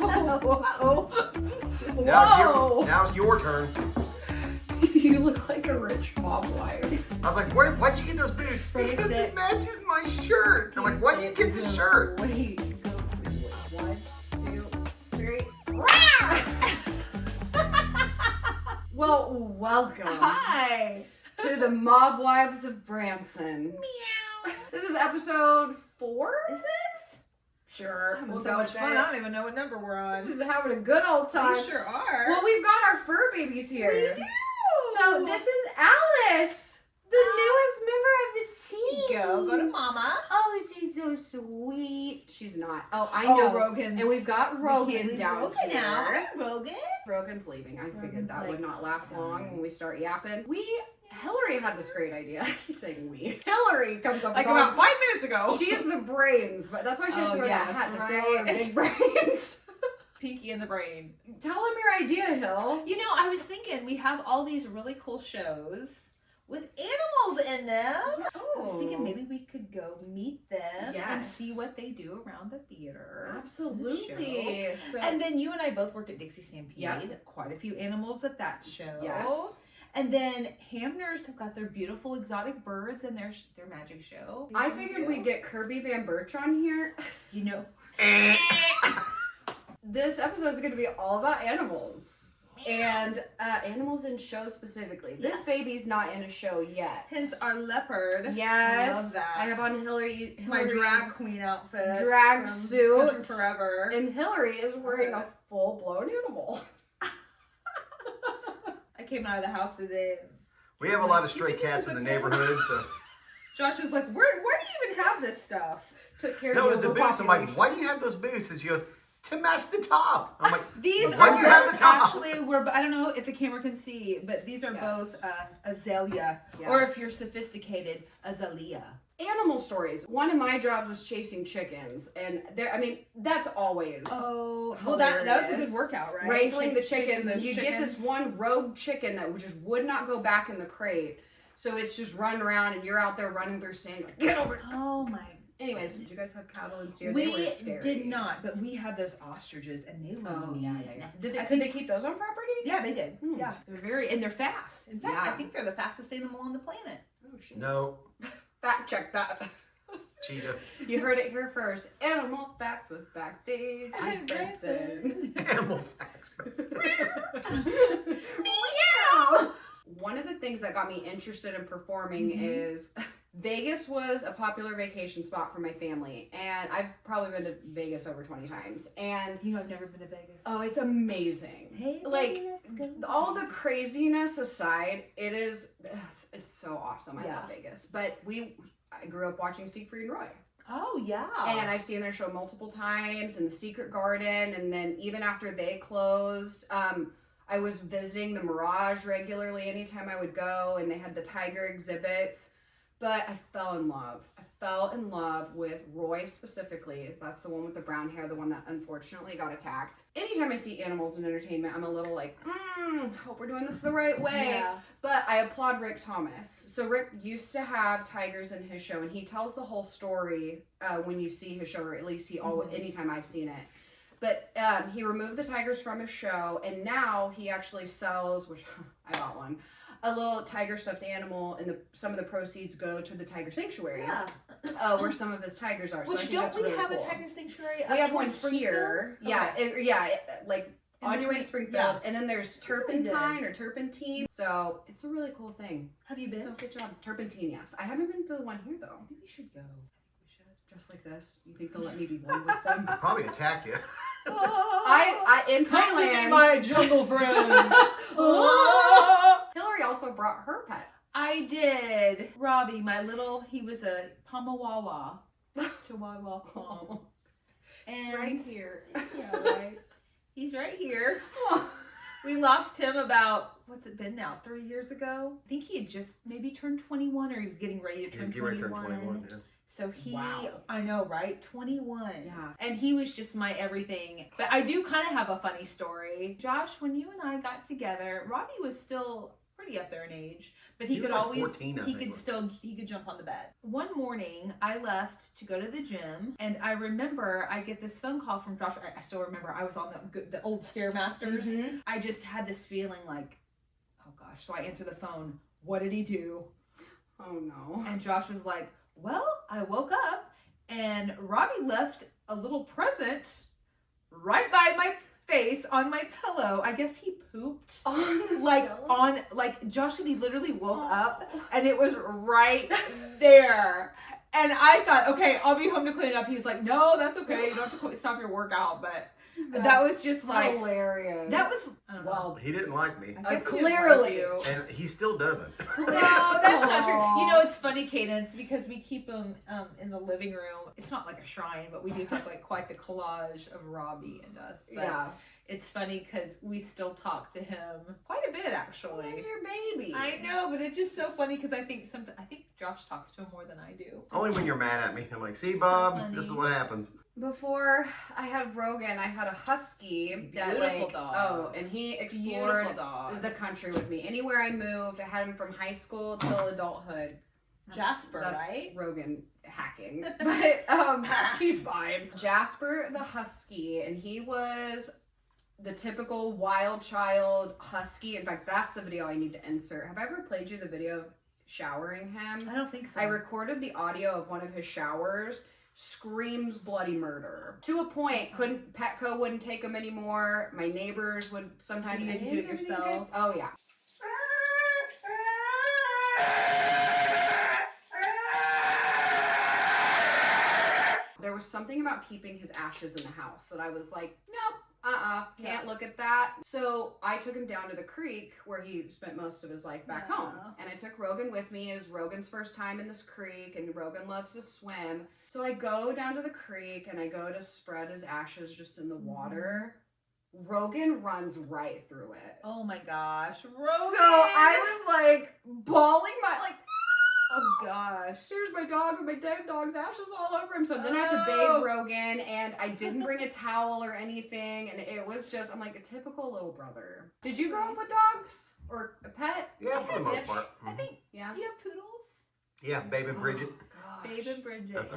Oh. Now it's your turn. You look like a rich mom wife. I was like, why'd you get those boots? Because it matches my shirt. I'm like, why'd you get the shirt? Wait, go. 1, 2, 3. Well, welcome. Hi. To the Mob Wives of Branson. Meow. This is episode 4? Is it? Sure. Having We'll so go much with fun. it. I don't even know what number we're on. Just having a good old time. We sure are. Well, we've got our fur babies here. We do. So this is Alice, the newest member of the team. Go to Mama. Oh, she's so sweet. She's not. Oh, I Oh, know. Rogan's. And we've got Rogan leave down Rogan here. now. Hi, Rogan. Rogan's leaving. I figured Rogan's that like, would not last long when we start yapping. Hillary had this great idea. I keep saying we. Hillary comes up Like with about 5 minutes ago. She is the brains, but that's why she has to wear that hat to fill her right. big brains. Pinky in the brain. Tell him your idea, Hill. You know, I was thinking we have all these really cool shows with animals in them. I was thinking maybe we could go meet them and see what they do around the theater. Absolutely. So, and then you and I both worked at Dixie Stampede. Quite a few animals at that show. Yes. And then HAMNERS have got their beautiful exotic birds and their magic show. I figured we'd get Kirby Van Birch on here. You know. This episode is going to be all about animals. And animals in shows specifically. This baby's not in a show yet. Hence our leopard. Yes. I love that. I have on Hillary's my drag queen outfit. Drag suit. Country Forever. And Hillary is wearing a full-blown animal. I came out of the house today. We have a lot of stray cats in the neighborhood, so. Josh was like, where do you even have this stuff? Took care That of was the boots. I'm like, why do you have those boots? And she goes, to match the top. I'm like, these why do you have the top? Actually, I don't know if the camera can see, but these are both azalea, or if you're sophisticated, azalea. Animal stories. One of my jobs was chasing chickens, and that's always. Oh, well, that was a good workout, right? Wrangling the chickens, and you get this one rogue chicken that just would not go back in the crate, so it's just running around, and you're out there running through sand, like, get over it. Oh my. Anyways, did you guys have cattle and steer? We they were scary. did not, but we had those ostriches, and they were mean. Did they keep those on property? Yeah, they did. Yeah, and they're fast. In fact, I think they're the fastest animal on the planet. Oh shit. No. Fact check that. Cheetah. You heard it here first. Animal facts with Backstage and Branson. Animal facts. Meow. One of the things that got me interested in performing is Vegas was a popular vacation spot for my family, and I've probably been to Vegas over 20 times. And you know, I've never been to Vegas. Oh, it's amazing. Hey, like all the craziness aside, it's so awesome. I love Vegas. But I grew up watching Siegfried and Roy. Oh yeah. And I've seen their show multiple times, and the Secret Garden, and then even after they closed, I was visiting the Mirage regularly anytime I would go, and they had the tiger exhibits. But I fell in love. I fell in love with Roy specifically. That's the one with the brown hair, the one that unfortunately got attacked. Anytime I see animals in entertainment, I'm a little like, hope we're doing this the right way. Yeah. But I applaud Rick Thomas. So Rick used to have tigers in his show, and he tells the whole story when you see his show, or at least anytime I've seen it. But he removed the tigers from his show, and now he actually sells, which I bought one, a little tiger stuffed animal, and some of the proceeds go to the tiger sanctuary. Yeah. Where some of his tigers are. Which so don't we really have cool. a tiger sanctuary? We have one here. Okay. Like on your way to Springfield, and then there's Turpentine or Turpentine. So it's a really cool thing. Have you been? So good job, Turpentine. Yes, I haven't been to the one here though. Maybe we should go. Just like this. You think they'll let me be one with them? They'll probably attack you. I in Thailand. My jungle friend. Hillary also brought her pet. I did. Robbie, he was a Pamawawa. Chihuahua Pom. And right here. Yeah, right. He's right here. We lost him about, what's it been now, 3 years ago? I think he had just maybe turned 21, or he was getting ready to turn 21. Yeah. So I know, right? 21. Yeah. And he was just my everything. But I do kind of have a funny story. Josh, when you and I got together, Robbie was still pretty pretty up there in age, but he could was like always 14, he could jump on the bed. One morning I left to go to the gym, and I remember I get this phone call from Josh. I still remember I was on the old Stairmasters. I just had this feeling like, oh gosh. So I answer the phone. What did he do? Oh no. And Josh was like, well, I woke up and Robbie left a little present right by my face on my pillow. I guess he pooped Josh said he literally woke up and it was right there. And I thought, okay, I'll be home to clean it up. He was like, no, that's okay. You don't have to stop your workout. But that was just like hilarious. That was, I don't know. Well, he didn't like me. Clearly. And he still doesn't. No, that's not true. You know, it's funny, Cadence, because we keep him in the living room. It's not like a shrine, but we do have like quite the collage of Robbie and us. But yeah. It's funny because we still talk to him quite a bit, actually. He's your baby. I know, but it's just so funny because I think Josh talks to him more than I do. Only when you're mad at me. I'm like, see, Bob, So this is what happens. Before I had Rogan, I had a husky. Beautiful dog. Oh, and he explored the country with me. Anywhere I moved, I had him from high school till adulthood. Jasper, that's right? Rogan hacking. But he's fine. Jasper the husky, and he was the typical wild child husky. In fact, that's the video I need to insert. Have I ever played you the video of showering him? I don't think so. I recorded the audio of one of his showers. Screams bloody murder. To a point, Petco wouldn't take him anymore. My neighbors would sometimes. You didn't do it yourself. Oh yeah. There was something about keeping his ashes in the house that I was like, nope. Can't look at that. So I took him down to the creek where he spent most of his life back home. And I took Rogan with me. It was Rogan's first time in this creek, and Rogan loves to swim. So I go down to the creek and I go to spread his ashes just in the water. Rogan runs right through it. Oh my gosh, Rogan! So I was like bawling oh gosh. Here's my dog with my dead dog's ashes all over him. So then I had to bathe Rogan, and I didn't bring a towel or anything, and it was just, I'm like a typical little brother. Did you grow up with dogs? Or a pet? Yeah, for the most part. I think, yeah. Do you have poodles? Yeah, Babe and Bridget. Babe and Bridget,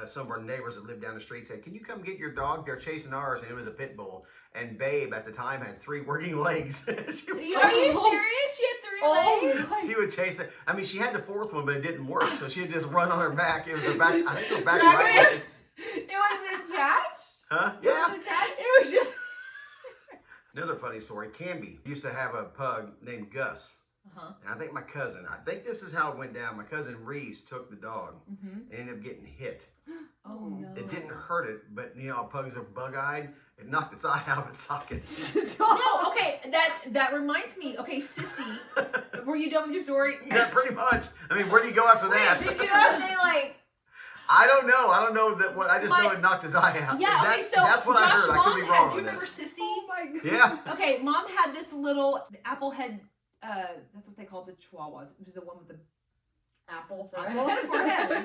Some of our neighbors that lived down the street said, can you come get your dog? They're chasing ours, and it was a pit bull. And Babe at the time had 3 working legs. Are you serious? She had 3 legs? She would chase it. I mean, she had the 4th one, but it didn't work. So she'd just run on her back. It was her back. I think her back right leg. It was attached? Huh? Yeah. It was attached? It was just... Another funny story. Canby used to have a pug named Gus. And I think my cousin, this is how it went down. My cousin Reese took the dog and ended up getting hit. Oh no. It didn't hurt it, but you know, pugs are bug-eyed. It knocked its eye out of its socket. No, okay, that reminds me. Okay, Sissy, were you done with your story? Yeah, pretty much. I mean, where do you go after that? Did you say like... I don't know that what. I just know it knocked his eye out. Yeah, okay, so that's what I Josh, heard. I could be wrong. Do you remember Sissy? Oh my God. Yeah. Okay, Mom had this little apple head. That's what they called the Chihuahuas. It was the one with the apple forehead.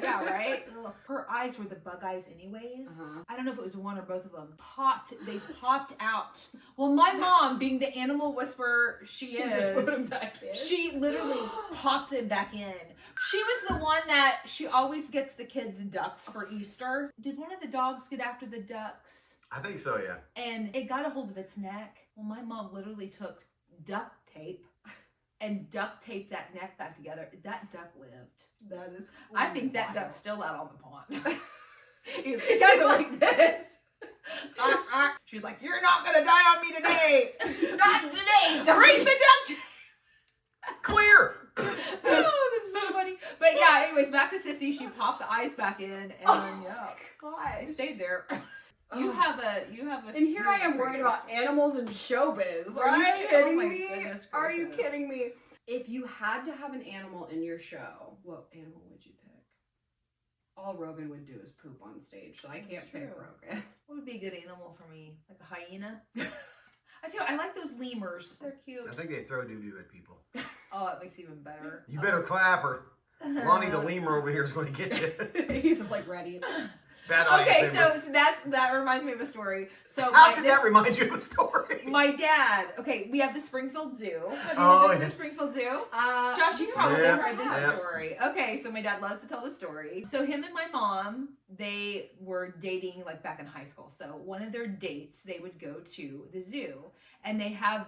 Yeah, right. Ugh. Her eyes were the bug eyes, anyways. I don't know if it was one or both of them. They popped out. Well, my mom, being the animal whisperer she is, just put them back in. She literally popped them back in. She was the one that she always gets the kids ducks for Easter. Did one of the dogs get after the ducks? I think so, yeah. And it got a hold of its neck. Well, my mom literally took duct tape and duct taped that neck back together. That duck lived. That is I think that duck's still out on the pond. It goes like this. She's like, you're not going to die on me today. Not today. Bring the duct. Clear. Oh, this is so funny. But yeah, anyways, back to Sissy. She popped the eyes back in, and gosh, stayed there. You have a. And here I am worried about animals and showbiz. Are Right? you kidding Oh my me? goodness Are you gracious. kidding me? If you had to have an animal in your show, what animal would you pick? All Rogan would do is poop on stage, so I can't pick Rogan. What would be a good animal for me? Like a hyena? I tell you, I like those lemurs. They're cute. I think they throw doo-doo at people. Oh, it makes it even better. You better clap her. Lonnie the lemur over here is going to get you. He's like ready. Bad audience Okay, member. so that reminds me of a story. So How did that remind you of a story? my dad. Okay, we have the Springfield Zoo. Have you Oh, been to yeah. the Springfield Zoo? Josh, You probably Yeah. heard this Yeah. story. Okay, so my dad loves to tell the story. So him and my mom, they were dating like back in high school. So one of their dates, they would go to the zoo, and they have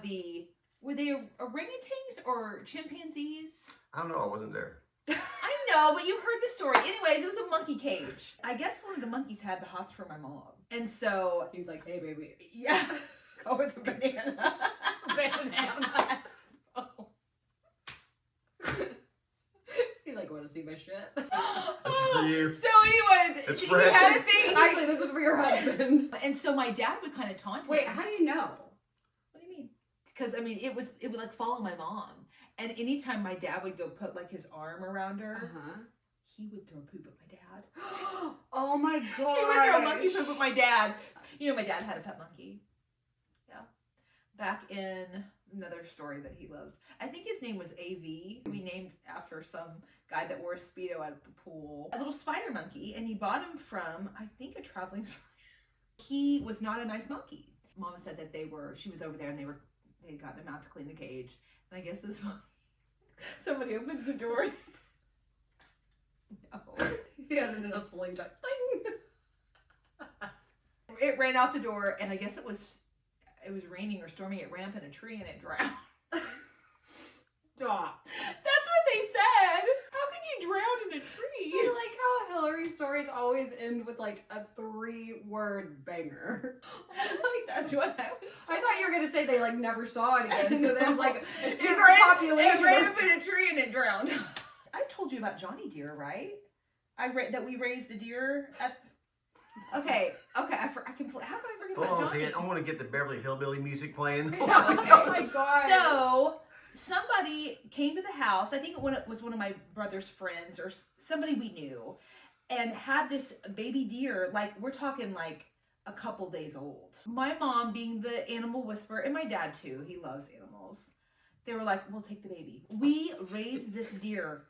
were they orangutans or chimpanzees? I don't know. I wasn't there. I know, but you've heard the story. Anyways, it was a monkey cage. I guess one of the monkeys had the hots for my mom, and so he's like, hey, baby. yeah, go with the banana. Bananas. Oh. He's like, want to see my shit? This is for you. So, anyways, It's he fresh. had a thing. Actually, this is for your husband. And so my dad would kind of taunt him. Wait, how do you know? What do you mean? Because I mean, it would like follow my mom, and anytime my dad would go put like his arm around her, Uh-huh. he would throw poop at my dad. Oh my god. He would throw monkey poop at my dad. You know, my dad had a pet monkey. Yeah. Back in another story that he loves. I think his name was AV. We named after some guy that wore a Speedo at the pool. A little spider monkey, and he bought him from, I think, a traveling store. He was not a nice monkey. Mom said that she was over there and they had gotten him out to clean the cage. And I guess this one, somebody opens the door. No. He had it in a slingshot. Ding! It ran out the door, and I guess it was raining or storming. It ran up in a tree and it drowned. Stop. That's what they said. How can you drown in a tree? I like how Hillary stories always end with like a 3-word banger. Like, that's what I was. I thought you were gonna say they like never saw it again. So there's like a It secret ran- population. It ran up in a tree and it drowned. I've told you about Johnny Deere, right? That we raised a deer at. Okay. I can. How can I forget Hold on a about Johnny? second. I want to get the Beverly Hillbilly music playing. Yeah, okay. Oh my god. So somebody came to the house. I think it was one of my brother's friends or somebody we knew, and had this baby deer. Like, we're talking like a couple days old. My mom, being the animal whisperer, and my dad too. He loves animals. They were like, "We'll take the baby." We raised this deer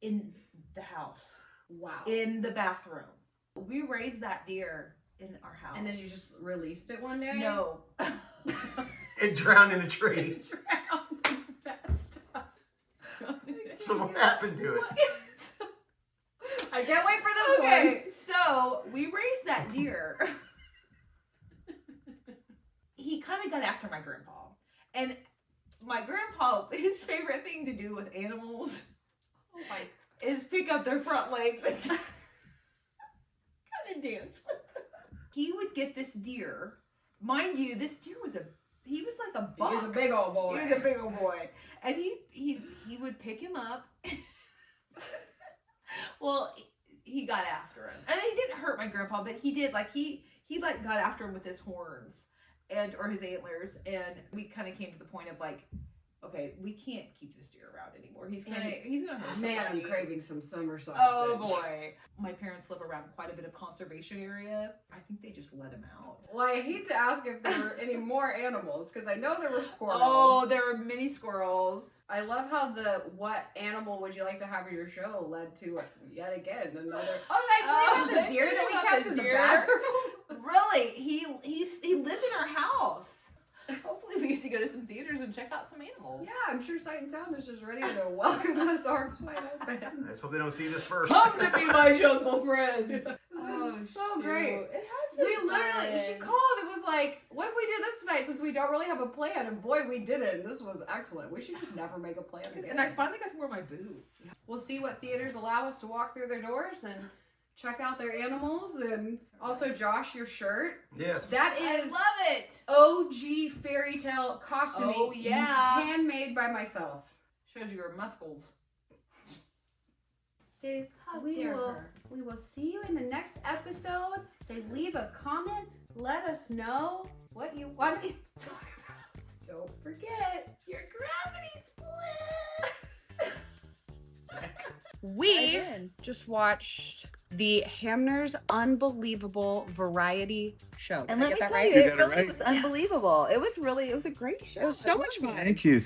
in the house, Wow. in the bathroom. We raised that deer in our house. And then you just released it one day? no. It drowned in a tree. So what happened to it? I can't wait for this one. Okay, so we raised that deer. He kind of got after my grandpa. And my grandpa, his favorite thing to do with animals is pick up their front legs and kind of dance with them. He would get this deer. Mind you, this deer he was like a buck. He was a big old boy. He was a big old boy. And he would pick him up. Well, he got after him. And he didn't hurt my grandpa, but he did, like, he got after him with his horns or his antlers. And we kind of came to the point of, like, okay, we can't keep this deer around anymore. He's gonna hurt Man, I'm somebody. craving some summer sausage. Oh boy. My parents live around quite a bit of conservation area. I think they just let him out. Well, I hate to ask if there were any more animals, because I know there were squirrels. Oh, there were many squirrels. I love how the "what animal would you like to have in your show" led to yet again another. Oh, did I tell you about the deer that we kept in the bathroom? Really? He lived in our house. Hopefully we get to go to some theaters and check out some animals. Yeah, I'm sure Sight and Sound is just ready to welcome us arms wide open. Let's hope they don't see this first. Come to be my jungle friends. This is so shoot. great. It has been We literally, fun. she called and was like, what if we do this tonight since we don't really have a plan? And boy, we did it. This was excellent. We should just never make a plan again. And I finally got to wear my boots. We'll see what theaters allow us to walk through their doors and check out their animals. And also, Josh, your shirt. Yes. That I is love it. OG fairy tale costuming. Oh, yeah. Handmade by myself. Shows you your muscles. So we will see you in the next episode. Say, leave a comment. Let us know what you want us to talk about. Don't forget your gravity split. We just watched the HAMNERS Unbelievable Variety Show. And Did I let me get that tell right? you, You it got it really right. was unbelievable. It was a great show. It was so much fun. Thank you.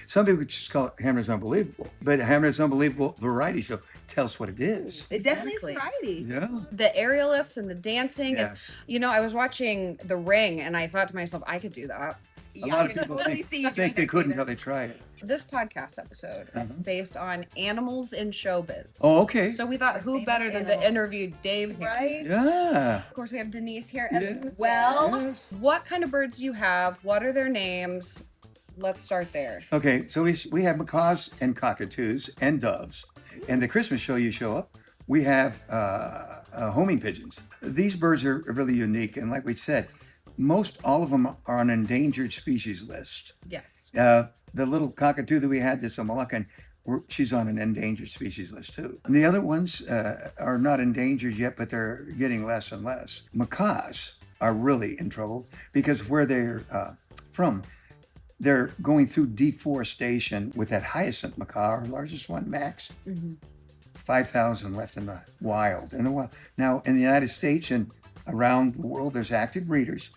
Some people just call it Hamner's Unbelievable. But Hamner's Unbelievable Variety Show tells what it is. It definitely Exactly. is variety. Yeah. The aerialists and the dancing. Yes. And, you know, I was watching The Ring and I thought to myself, I could do that. A lot of people think they couldn't until they try it. This podcast episode is based on animals in showbiz. Oh, okay. So we thought, who Famous better than animal. to interview Dave here? Right? Yeah. Of course, we have Denise here as Yes. well. Yes. What kind of birds do you have? What are their names? Let's start there. Okay, so we have macaws and cockatoos and doves. And the Christmas show you show up, we have homing pigeons. These birds are really unique. And like we said, most all of them are on an endangered species list. Yes. The little cockatoo that we had, this Moluccan, she's on an endangered species list too. And the other ones are not endangered yet, but they're getting less and less. Macaws are really in trouble because where they're from, they're going through deforestation with that hyacinth macaw, our largest one, Max. 5,000 left in the wild. Now, in the United States and around the world, there's active breeders.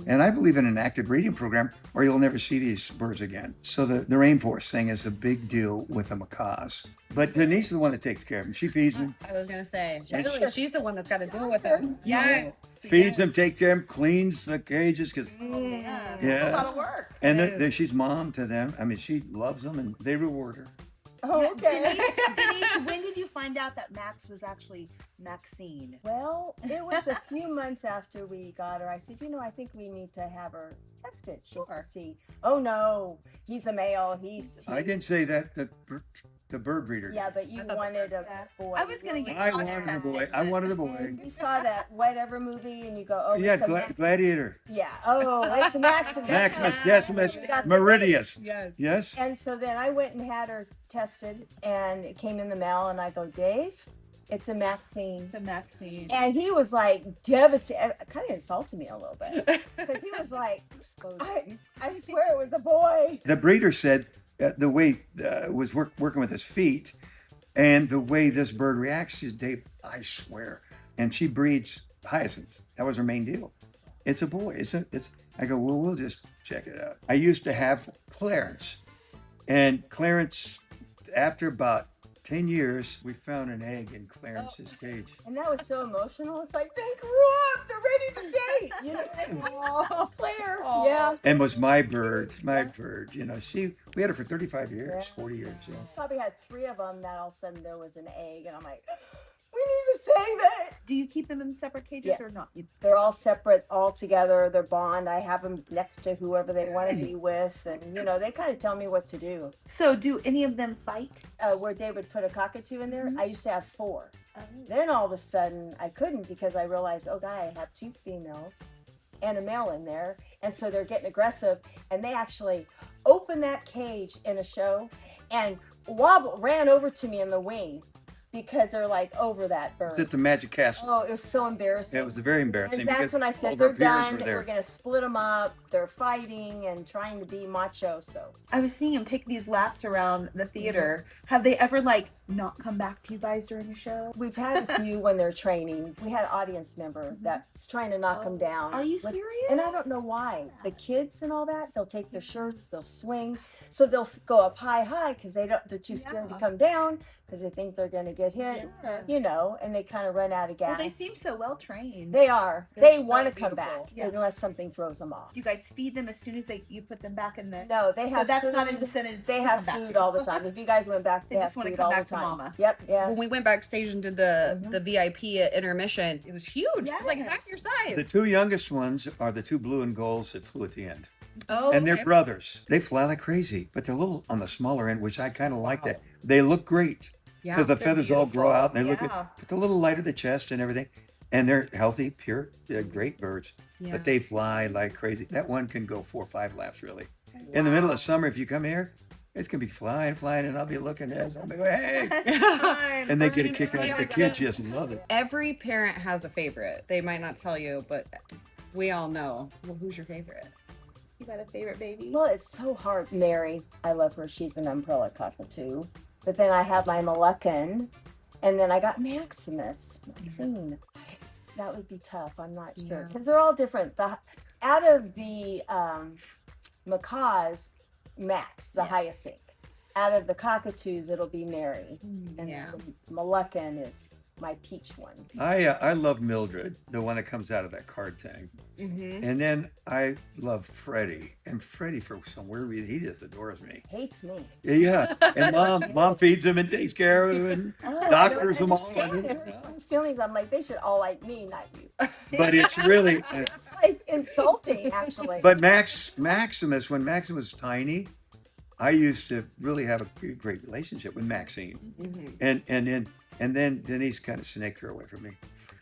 And I believe in an active breeding program or you'll never see these birds again. So the rainforest thing is a big deal with the macaws. But Denise is the one that takes care of them. She feeds them, I was gonna say, And she's the one that's got to deal with them. Yes. feeds them, takes care of them, cleans the cages. Cause, Yeah. Yeah. That's a lot of work. and she's mom to them. I mean, she loves them and they reward her. Oh, okay. Denise, when did you find out that Max was actually Maxine? Well, it was a few months after we got her. I said, I think we need to have her tested just Sure. to see. Oh no, he's a male. He's I didn't say that. The bird breeder. yeah, but you I thought wanted a boy. I was gonna get I Josh wanted a boy. tested, I wanted a And boy. you saw that whatever movie, and you go, oh, Yeah, it's a Max. Gladiator. Yeah. Oh, it's a Max. Maximus Decimus Got the- Meridius. Yes. Yes? And so then I went and had her tested, and it came in the mail, and I go, Dave, it's a Maxine. to Maxine. And he was like devastated. Kind of insulted me a little bit because he was like, I swear it was a boy. The breeder said the way was working with his feet and the way this bird reacts, she said, Dave, I swear. And she breeds hyacinths. That was her main deal. It's a boy. I go, well, we'll just check it out. I used to have Clarence. And Clarence, after about 10 years, we found an egg in Clarence's cage. And that was so emotional. It's like, they grew up. They're ready to date. You know, Claire. Aw. Yeah. And was my bird. We had her for 35 years, Yeah. 40 years. Yeah. Probably had 3 of them that all of a sudden there was an egg. And I'm like, we need to say that. Do you keep them in separate cages Yes. or not? They're all separate, all together. They're bond. I have them next to whoever they want to be with. And, they kind of tell me what to do. So do any of them fight? Where they would put a cockatoo in there, I used to have 4. Oh. Then all of a sudden I couldn't because I realized, I have 2 females and a male in there. And so they're getting aggressive. And they actually opened that cage in a show and ran over to me in the wing because they're like over that bird. It's at the Magic Castle. Oh, it was so embarrassing. It was very embarrassing. And that's because when I all said, their they're peers done. were there. We're going to split them up. They're fighting and trying to be macho. So I was seeing him take these laps around the theater. Have they ever not come back to you guys during the show? we've had a few when they're training. We had an audience member that's trying to knock them down. Are you with- serious? And I don't know why. The kids and all that, they'll take their shirts, they'll swing. So they'll go up high because they're too scared to Yeah. come down because they think they're going to get hit, Sure. and they kind of run out of gas. Well, they seem so well trained. They are. They're They so want to come back beautiful. Yeah. unless something throws them off. Do you guys feed them as soon as you put them back in the? No, they have So that's food. not an incentive. They to have come back. food all the time. If you guys went back, They they just have wanna food come all back the to time. mama. Yep, yeah. When we went backstage and did the VIP at intermission, it was huge. It was like half your size. The 2 youngest ones are the 2 blue and golds that flew at the end. Oh, And they're okay. brothers. They fly like crazy, but they're a little on the smaller end, which I kind of like that. They look great Yeah. because the feathers all grow out and they Yeah. look a little lighter the chest and everything. And they're healthy, pure, they're great birds, Yeah. but they fly like crazy. That one can go 4 or 5 laps really. In the middle of summer, if you come here, it's gonna be flying, and I'll be looking at it. I'll be going, hey, and they get a kick out. The kids just love it. Every parent has a favorite. They might not tell you, but we all know. Well, who's your favorite? You got a favorite baby? Well, it's so hard. Mary, I love her. She's an umbrella cockatoo. But then I have my Moluccan, And then I got Maxine. That would be tough. I'm not sure because they're all different. Out of the macaws, Max, the hyacinth. Out of the cockatoos, it'll be Mary, and the Moluccan is my peach one. I love Mildred, the one that comes out of that card thing. And then I love Freddie. And Freddie, for some weird reason, he just adores me. Hates me. Yeah. And mom feeds him and takes care of him and doctors them all. There's some feelings. I'm like, they should all like me, not you. But it's really It's like insulting, actually. but Maximus, when Maximus was tiny, I used to really have a great relationship with Maxine. And then Denise kind of snaked her away from me.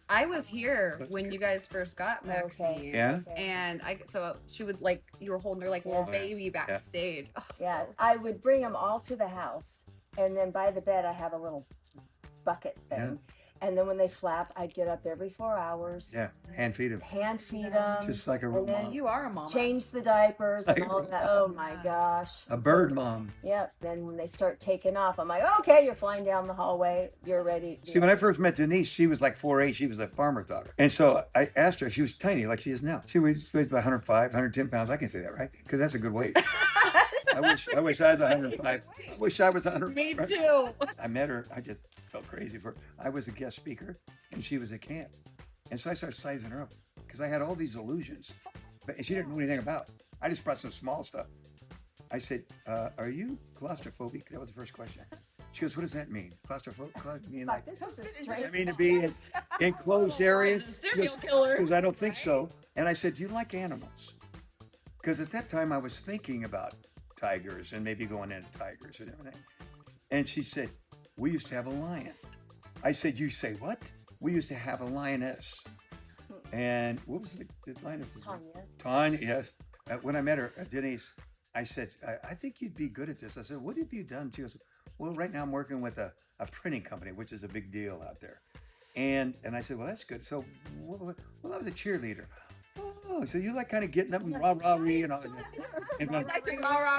I was here when you guys first got Maxine. Yeah. And so she would like, you were holding her like a little baby backstage. Oh, Yeah, so- I would bring them all to the house, and then by the bed I have a little bucket thing, and then when they flap, I'd get up every 4 hours, Yeah, hand feed him. hand feed them, Just like a and then mom. You are a mama. change the diapers and all that. Oh my gosh. A bird mom. Yep. Then when they start taking off, I'm like, okay, you're flying down the hallway. You're ready. See, when I first met Denise, she was like 4'8". She was a farmer's daughter. And so I asked her, she was tiny like she is now. She weighs about 105, 110 pounds. I can say that, right? Because that's a good weight. I wish I was 105. I wish I was 100. Me too. I met her. I just felt crazy for her. I was a guest speaker, and she was at camp. And so I started sizing her up because I had all these illusions, but she didn't know anything about. I just brought some small stuff. I said, "Are you claustrophobic?" That was the first question. She goes, "What does that mean? Claustrophobic? Mean like?" This is a straight. I mean to be in enclosed areas. Serial killer. Because I don't think so. And I said, "Do you like animals?" Because at that time I was thinking about tigers and maybe going into tigers and everything. And she said, "We used to have a lion." I said, "You say what?" "We used to have a lioness." And what was the lioness? Tanya, yes. When I met her, Denise, I said, I think you'd be good at this. I said, "What have you done?" She goes, "Well, right now I'm working with a printing company, which is a big deal out there." And I said, "Well, that's good." So, well, I was a cheerleader. Oh, so you like kind of getting up and rah-rah-ree and all that.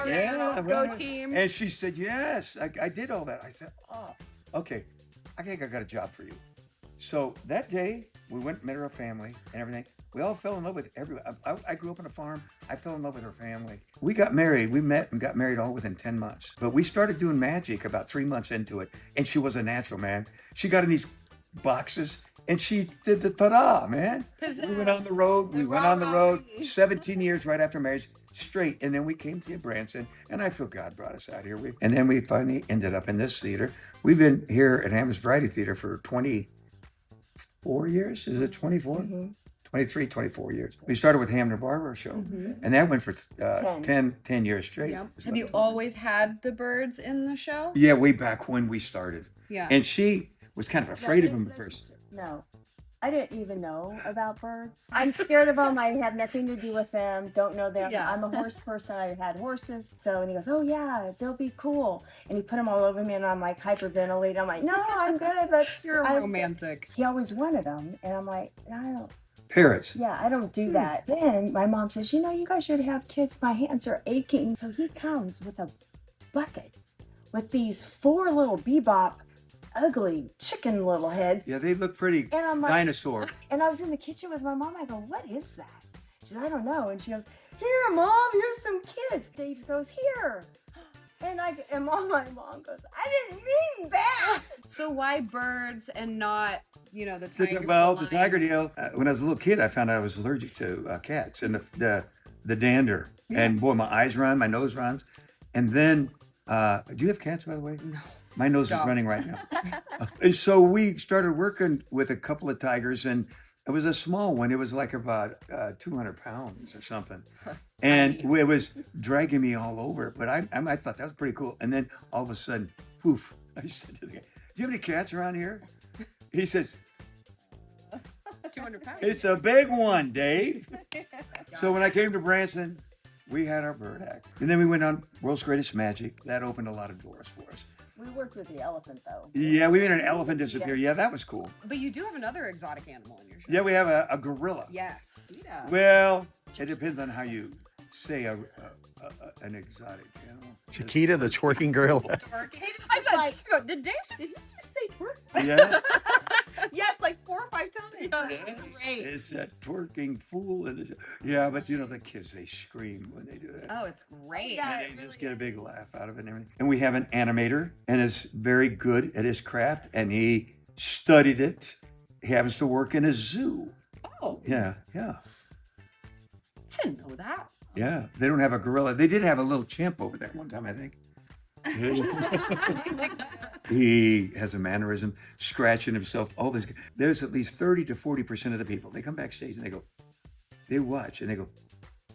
Yeah, Go team. And she said, "Yes, I did all that." I said, "Oh, okay. I think I got a job for you." So that day, we went and met her family and everything. We all fell in love with everyone. I grew up on a farm. I fell in love with her family. We got married. We met and got married all within 10 months. But we started doing magic about 3 months into it. And she was a natural, man. She got in these boxes and she did the ta-da, man. We went on the road. We went on the road 17 years right after marriage, straight. And then we came to Branson. And I feel God brought us out here. And then we finally ended up in this theater. We've been here at HAMNERS Variety Theater for 24 years. Is it 24? 23, 24 years. We started with Hamner Barber Show, and that went for 10 years straight. Yeah. Have you always had the birds in the show? Yeah, way back when we started. Yeah. And she was kind of afraid of them at first. No, I didn't even know about birds. I'm scared of them. I have nothing to do with them. Don't know them. Yeah. I'm a horse person. I had horses. So, and he goes, "Oh yeah, they'll be cool." And he put them all over me, and I'm like hyperventilating. I'm like, "No, I'm good. You're a romantic. He always wanted them, and I'm like, I don't. Parrots. Yeah, I don't do that. Then my mom says, "You know, you guys should have kids. My hands are aching." So he comes with a bucket with these 4 little bebop, ugly chicken little heads. Yeah, they look pretty And I'm like, dinosaur. and I was in the kitchen with my mom. I go, "What is that?" She says, "I don't know." And she goes, "Here, Mom, here's some kids." Dave goes, "Here." And my mom goes, "I didn't mean that." So why birds and not, the tiger? Well, the tiger deal. When I was a little kid, I found out I was allergic to cats and the dander. And boy, my eyes run, my nose runs. And then, do you have cats, by the way? No. My nose is running right now. And so we started working with a couple of tigers, and it was a small one. It was like about 200 pounds or something. And it was dragging me all over. But I thought that was pretty cool. And then all of a sudden, poof, I said to the guy, "Do you have any cats around here?" He says, 200 pounds. "It's a big one, Dave." So when I came to Branson, we had our bird act. And then we went on World's Greatest Magic. That opened a lot of doors for us. We worked with the elephant though. Yeah, we made an elephant disappear. Yeah, that was cool. But you do have another exotic animal in your show. Yeah, we have a gorilla. Yes. Yeah. Well, it depends on how you say an exotic animal. Chiquita, the twerking gorilla. I said, did Dave just say twerk? Yeah. Yes, like 4 or 5 times. Great. It's that twerking fool. Yeah, but you know, the kids, they scream when they do that. Oh, it's great. Yeah. And they just get a big laugh out of it and everything. And we have an animator and is very good at his craft and he studied it. He happens to work in a zoo. Oh, Yeah. I didn't know that. Yeah. They don't have a gorilla. They did have a little chimp over there one time, I think. He has a mannerism, scratching himself. All this. There's at least 30 to 40% of the people. They come backstage and they watch and they go,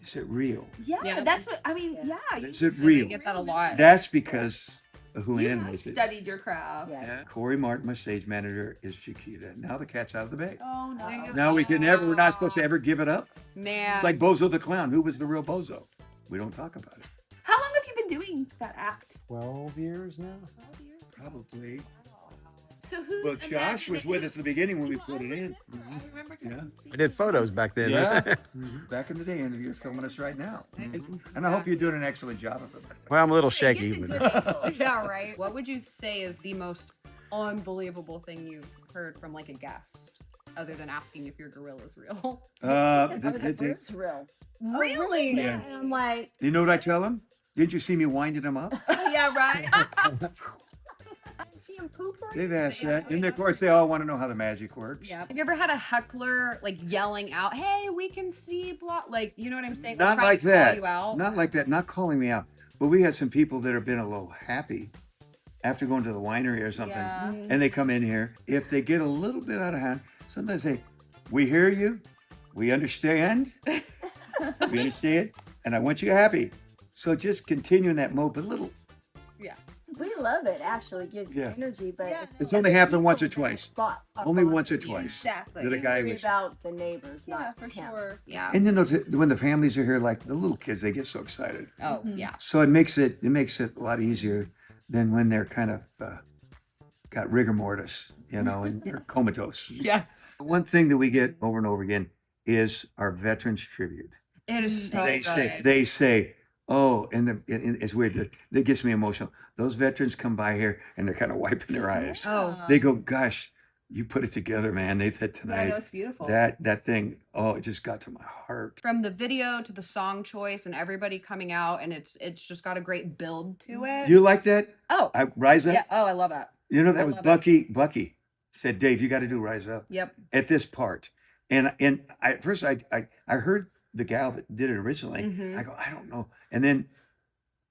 "Is it real? Yeah, that's what I mean. Yeah, Is it I real?" get that a lot. That's because of who you animates it. studied your craft. Yeah. Yeah. Corey Martin, my stage manager, is Chiquita. Now the cat's out of the bag. Oh no. Now we're not supposed to ever give it up. Man. It's like Bozo the Clown. Who was the real Bozo? We don't talk about it. How long have you been doing that act? 12 years now. 12 years. Probably. So who? Well, Josh was with us at the beginning when we put it in. I remember. Yeah. I did photos back then. Yeah. Right? Back in the day, and you're filming us right now. And I hope you're doing an excellent job of it. Well, I'm a little Get shaky. the But, good angles. Yeah, right. What would you say is the most unbelievable thing you've heard from like a guest, other than asking if your gorilla is real? The bird's real. Really? Yeah. And I'm like, You know what I tell them? Didn't you see me winding them up? Yeah, right. I see him poop or They've asked that. And of course, they all want to know how the magic works. Yeah. Have you ever had a heckler like yelling out, "Hey, we can see blah," like, you know what I'm saying? Not trying like to call that. you out? Not like that. Not calling me out. But we had some people that have been a little happy after going to the winery or something. Yeah. And they come in here. If they get a little bit out of hand, sometimes they, "We hear you. We understand. We understand. And I want you happy." So just continue in that mode, but a little. we love it. Actually, gives Yeah. energy, but Yes. It's only happened once or twice. Only once or twice. twice. Exactly. That a guy Worry was. about the neighbors, Yeah, not for him. sure. Yeah. And you know, when the families are here, like the little kids, they get so excited. Oh, Mhm. yeah. So it makes it a lot easier than when they're kind of got rigor mortis, you know, and they're comatose. Yes. One thing that we get over and over again is our veterans tribute. It is so They good. say, oh, and it's weird. That gets me emotional. Those veterans come by here and they're kind of wiping their eyes. Oh, They go, "Gosh, you put it together, man." They said I know tonight it's beautiful. that thing. Oh, it just got to my heart. from the video to the song choice and everybody coming out, and it's just got a great build to it. You like that? Oh, I Rise Up. yeah. Oh, I love that. You know I that was love it. Bucky. Bucky said, "Dave, you got to do Rise Up." Yep. At this part. And at first I heard the gal that did it originally. Mhm. I go, I don't know. And then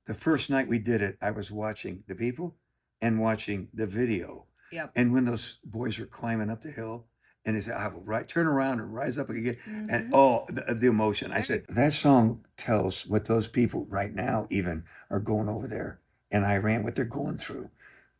the first night we did it, I was watching the people and watching the video. Yep. And when those boys were climbing up the hill and they said, "I will turn around and rise up again." And oh, the emotion. I said, that song tells what those people right now even are going over there in Iran, what they're going through.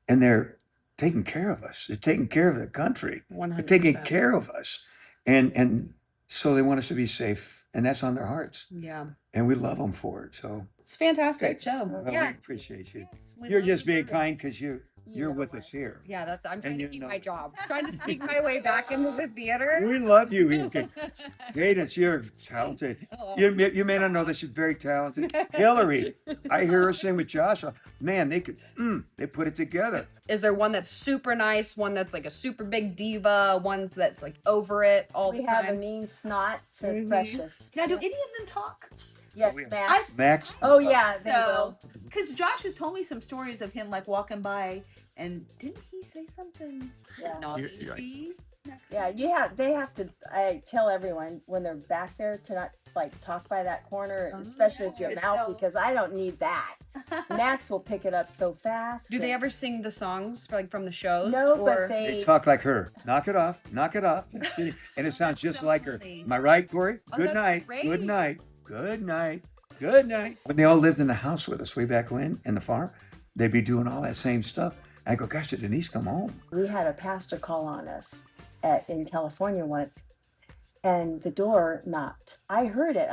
And they're taking care of us. They're taking care of the country. They're 100%. taking care of us. And so they want us to be safe. And that's on their hearts. Yeah. And we love them for it. So It's fantastic. Great show. well, Yeah. we appreciate you. Yes, we You're love just you being both. kind because you're You know with what? us here. Yeah, I'm trying to you keep know. my job. Trying to sneak my way back into the theater. We love you here. Cadence, you're talented. Oh. You may not know that she's very talented. Hillary, I hear her sing with Joshua. Man, they put it together. Is there one that's super nice, one that's like a super big diva, one that's like over it all We the have a time? mean snot to Mhm. Precious. Now, do any of them talk? Yes, We have- Max. Max. Oh yeah, they So, will. because Josh has told me some stories of him like walking by, and didn't he say something? Yeah. No, You're right. Yeah, they have to. I tell everyone when they're back there to not like talk by that corner, especially if you're It's mouth, so- because I don't need that. Max will pick it up so fast. Do they and- ever sing the songs like from the shows? No, or... but They they. talk like her. Knock it off. Knock it off. And it sounds just So like her. funny. Am I right, Corey? Oh, Good that's night. great. Good night. Good night. Good night. When they all lived in the house with us way back when in the farm, they'd be doing all that same stuff. I go, "Gosh, did Denise come home?" We had a pastor call on us in California once, and the door knocked. I heard it.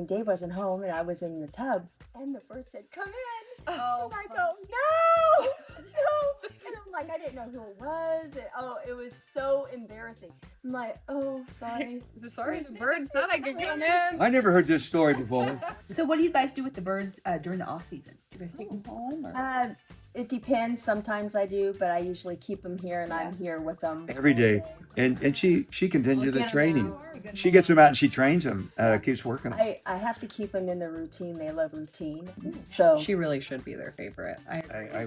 Dave wasn't home and I was in the tub, and the bird said, "Come in." Oh, And I go, "No, no." And I'm like, I didn't know who it was. And, it was so embarrassing. I'm like, "Oh, sorry." Sorry, the bird said I could come in. I never heard this story before. So what do you guys do with the birds during the off season? Do you guys take them home? Or? It depends. Sometimes I do, but I usually keep them here, and I'm here with them Every day. And she continues the training. She gets them out and she trains them, keeps working on them. I have to keep them in the routine. They love routine. So She really should be their favorite. I agree. I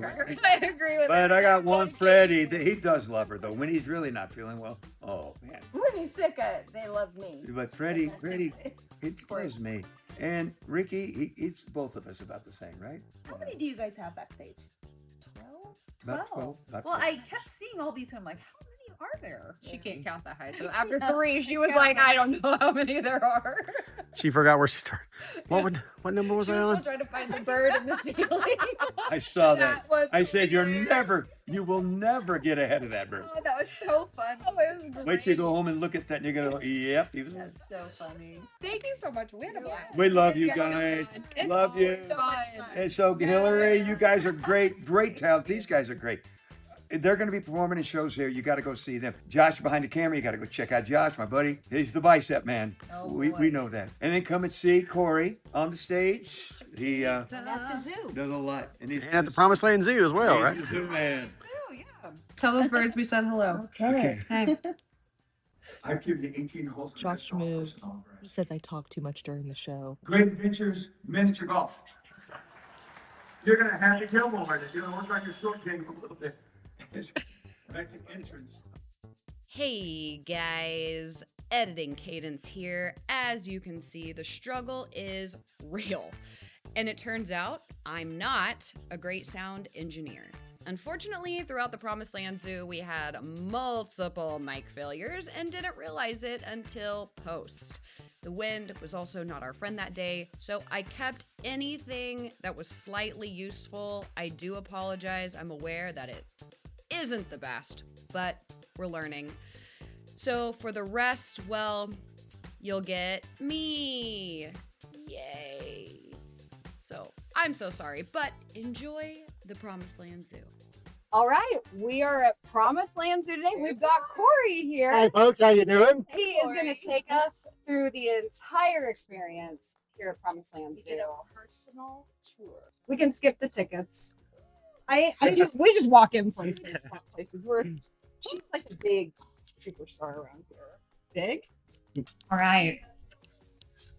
I agree with But her. I got one Freddie. He does love her though. When he's really not feeling well, oh man. when he's sick, they love me. But Freddie, it loves me. And Ricky, it's both of us about the same, right? How many do you guys have backstage? 12? About 12. About Well, 12. I kept seeing all these, and I'm like, how many are there? She can't count that high. So after 3, she was like, I don't know how many there are. She forgot where she started. What number was She I was on? still trying to find the bird in the ceiling. I saw that. That was I said, hilarious. you will never get ahead of that bird. Oh, that was so fun. Oh, it was great. Wait till you go home and look at that and you're going to go, yep. He was That's so funny. Thank you so much. We had a blast. We love you Yeah, guys. it's Love you. So much fun. And so, Hillary, you guys are great talent. These guys are great. They're going to be performing in shows here. You got to go see them. Josh behind the camera, you got to go check out Josh, my buddy. He's the bicep man. Oh, we boy. know that. And then come and see Corey on the stage. He And at the zoo. does a lot. And he's And at the Promised Land Zoo as well, right? he's a zoo man. Oh, yeah. Tell those birds we said hello. Okay. Hey. I've given you 18 holes. Josh moved. Says I talk too much during the show. Great Adventures Miniature Golf. You're going to have to kill more. You're going to work on your short game a little bit. Back to entrance. Hey guys, editing cadence here. As you can see, the struggle is real. And it turns out I'm not a great sound engineer. Unfortunately, throughout the Promised Land Zoo, we had multiple mic failures and didn't realize it until post. The wind was also not our friend that day, so I kept anything that was slightly useful. I do apologize. I'm aware that it isn't the best, but we're learning. So for the rest, well, you'll get me. Yay. So I'm so sorry, but enjoy the Promised Land Zoo. All right. We are at Promised Land Zoo today. We've got Corey here. Hi folks, how you doing? He is going to take us through the entire experience here at Promised Land Zoo. Personal tour. We can skip the tickets. We just walk in places. She's like a big superstar around here. Big? All right.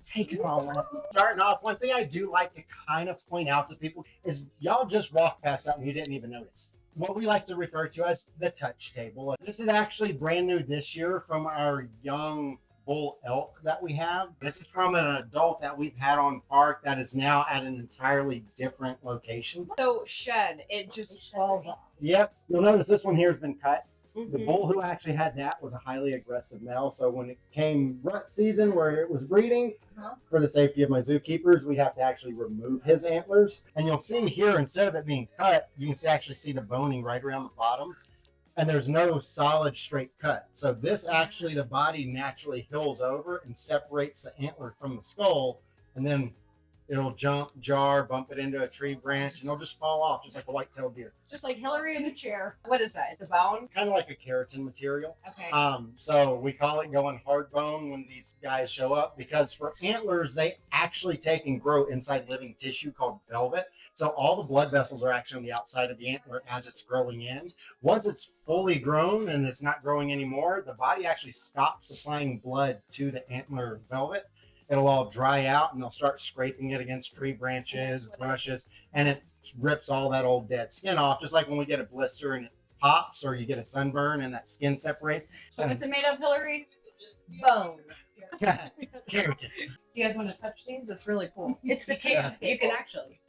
Take it all up. Starting off, one thing I do like to kind of point out to people is y'all just walked past something you didn't even notice. What we like to refer to as the touch table. This is actually brand new this year from our young bull elk that we have. This is from an adult that we've had on park that is now at an entirely different location. So shed, it just falls off. Yep, you'll notice this one here has been cut. The bull who actually had that was a highly aggressive male. So when it came rut season where it was breeding, for the safety of my zookeepers, we'd have to actually remove his antlers. And you'll see here, instead of it being cut, you can actually see the boning right around the bottom. And there's no solid straight cut. So this actually, the body naturally hills over and separates the antler from the skull. And then it'll jump, jar, bump it into a tree branch, and it'll just fall off, just like a white-tailed deer. Just like Hillary in a chair. What is that? It's a bone? Kind of like a keratin material. Okay. So we call it going hard bone when these guys show up, because for antlers, they actually take and grow inside living tissue called velvet. So all the blood vessels are actually on the outside of the antler as it's growing in. Once it's fully grown and it's not growing anymore, the body actually stops supplying blood to the antler velvet. It'll all dry out and they'll start scraping it against tree branches, bushes, and it rips all that old dead skin off, just like when we get a blister and it pops, or you get a sunburn and that skin separates. So what's it made of, Hillary? Bone. Keratin. You guys want to touch these? It's really cool. It's the tape. You can actually.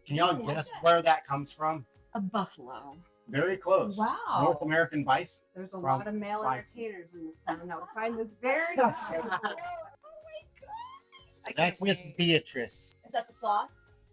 Can y'all guess where that comes from? A buffalo. Very close. Wow. North American bison. There's a From lot of male bison. entertainers in the sun that would find this very good. That's Miss Beatrice. Is that the sloth?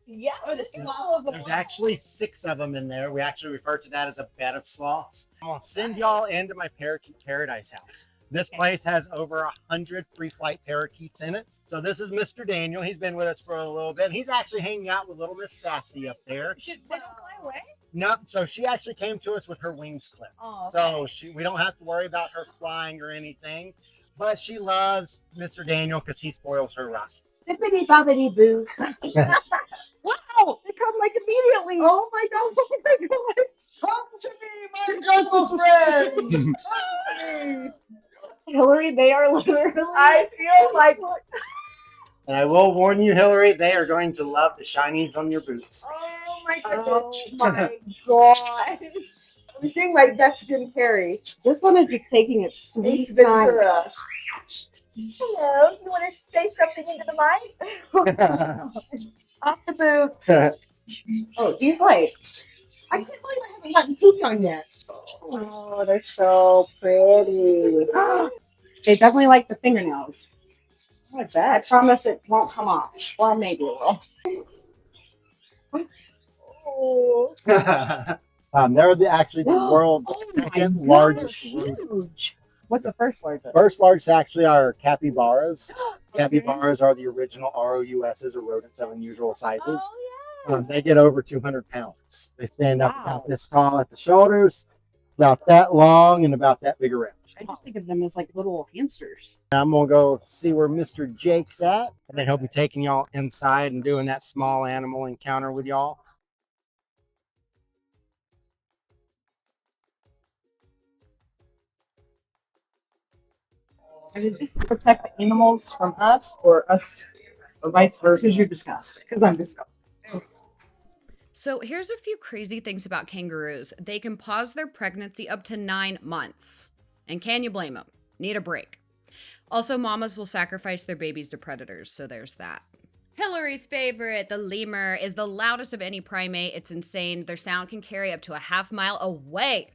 Yeah. Oh, the There's actually 6 of them in there. We actually refer to that as a bed of sloths. I'm gonna send y'all into my parakeet paradise house. This place has over 100 free flight parakeets in it. So this is Mr. Daniel. He's been with us for a little bit. He's actually hanging out with little Miss Sassy up there. They don't fly away? No, so she actually came to us with her wings clipped. Oh, So we don't have to worry about her flying or anything. But she loves Mr. Daniel because he spoils her right. Bippity bobbity boo. Wow, they come like immediately. Oh my god, oh my god. Come to me, my jungle friend. Come to me. Hillary, they are literally. I feel like. And I will warn you, Hillary, they are going to love the shinies on your boots. Oh my goodness. Oh my gosh. I'm doing my best Jim Carrey. This one is just taking its sweet time. Hello, you want to say something into the mic? Off the boot. Oh, he's like, I can't believe I haven't gotten pooped on yet. Oh, they're so pretty. They definitely like the fingernails. I bet. I promise it won't come off. Well, maybe it will. Oh. They're actually the world's second largest rodent. Huge. What's the first largest? First largest actually are capybaras. Capybaras are the original ROUSs, or rodents of unusual sizes. Oh, yes. They get over 200 pounds. They stand up about this tall at the shoulders, about that long, and about that big around. I just think of them as like little hamsters. I'm going to go see where Mr. Jake's at, and then he'll be taking y'all inside and doing that small animal encounter with y'all. And is this to protect the animals from us, or us, or vice versa? Because you're disgusting. Because I'm disgusting. So here's a few crazy things about kangaroos. They can pause their pregnancy up to 9 months. And can you blame them? Need a break. Also, mamas will sacrifice their babies to predators, so there's that. Hillary's favorite, the lemur, is the loudest of any primate. It's insane. Their sound can carry up to a half-mile away.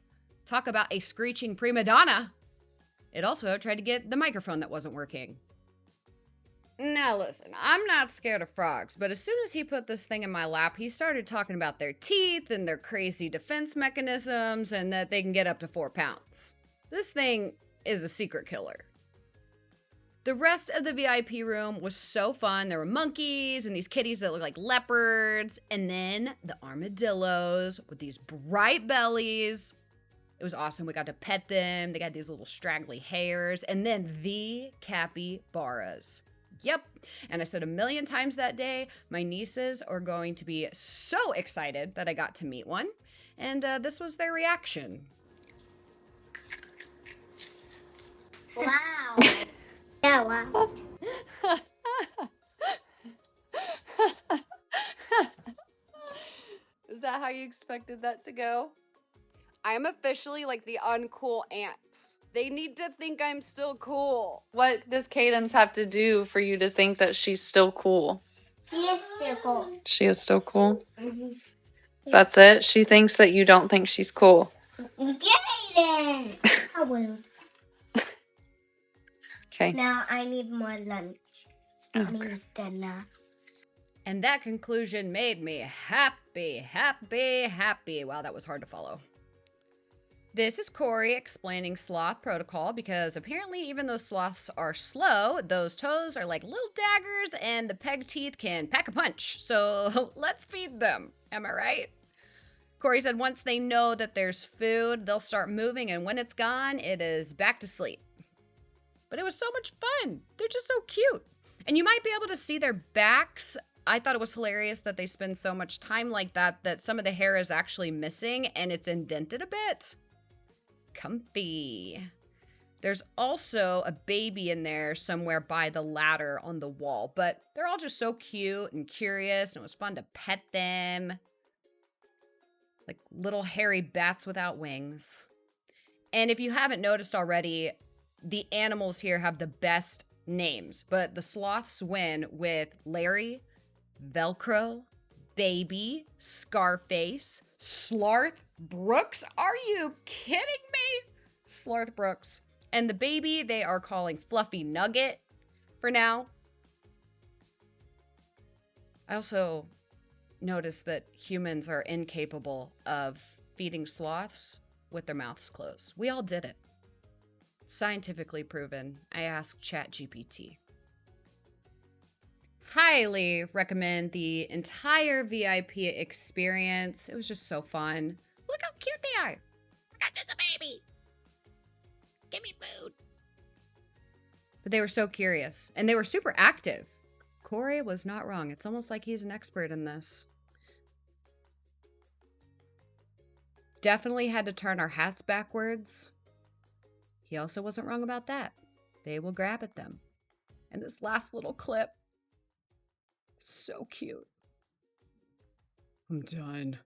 Talk about a screeching prima donna. It also tried to get the microphone that wasn't working. Now listen, I'm not scared of frogs, but as soon as he put this thing in my lap, he started talking about their teeth and their crazy defense mechanisms and that they can get up to 4 pounds. This thing is a secret killer. The rest of the VIP room was so fun. There were monkeys and these kitties that look like leopards, and then the armadillos with these bright bellies. It was awesome. We got to pet them. They got these little straggly hairs. And then the capybaras. Yep. And I said a million times that day, my nieces are going to be so excited that I got to meet one. And this was their reaction. Wow. Yeah, wow. Is that how you expected that to go? I'm officially like the uncool aunt. They need to think I'm still cool. What does Cadence have to do for you to think that she's still cool? She is still cool. She is still cool? Mm-hmm. That's it? She thinks that you don't think she's cool. Gaiden! I will. Okay. Now I need more lunch. Okay. I need dinner. And that conclusion made me happy, happy, happy. Wow, that was hard to follow. This is Corey explaining sloth protocol, because apparently even though sloths are slow, those toes are like little daggers and the peg teeth can pack a punch. So let's feed them. Am I right? Corey said once they know that there's food, they'll start moving, and when it's gone, it is back to sleep. But it was so much fun. They're just so cute. And you might be able to see their backs. I thought it was hilarious that they spend so much time like that some of the hair is actually missing and it's indented a bit. Comfy. There's also a baby in there somewhere by the ladder on the wall, but they're all just so cute and curious, and it was fun to pet them. Like little hairy bats without wings. And if you haven't noticed already, the animals here have the best names, but the sloths win with Larry, Velcro, Baby, Scarface, Slarth Brooks. Are you kidding me? Slarth Brooks. And the baby they are calling Fluffy Nugget for now. I also noticed that humans are incapable of feeding sloths with their mouths closed. We all did it. Scientifically proven. I asked ChatGPT. Highly recommend the entire VIP experience. It was just so fun. Look how cute they are. I got just a baby. Give me food. But they were so curious and they were super active. Corey was not wrong. It's almost like he's an expert in this. Definitely had to turn our hats backwards. He also wasn't wrong about that. They will grab at them. And this last little clip, so cute. I'm done.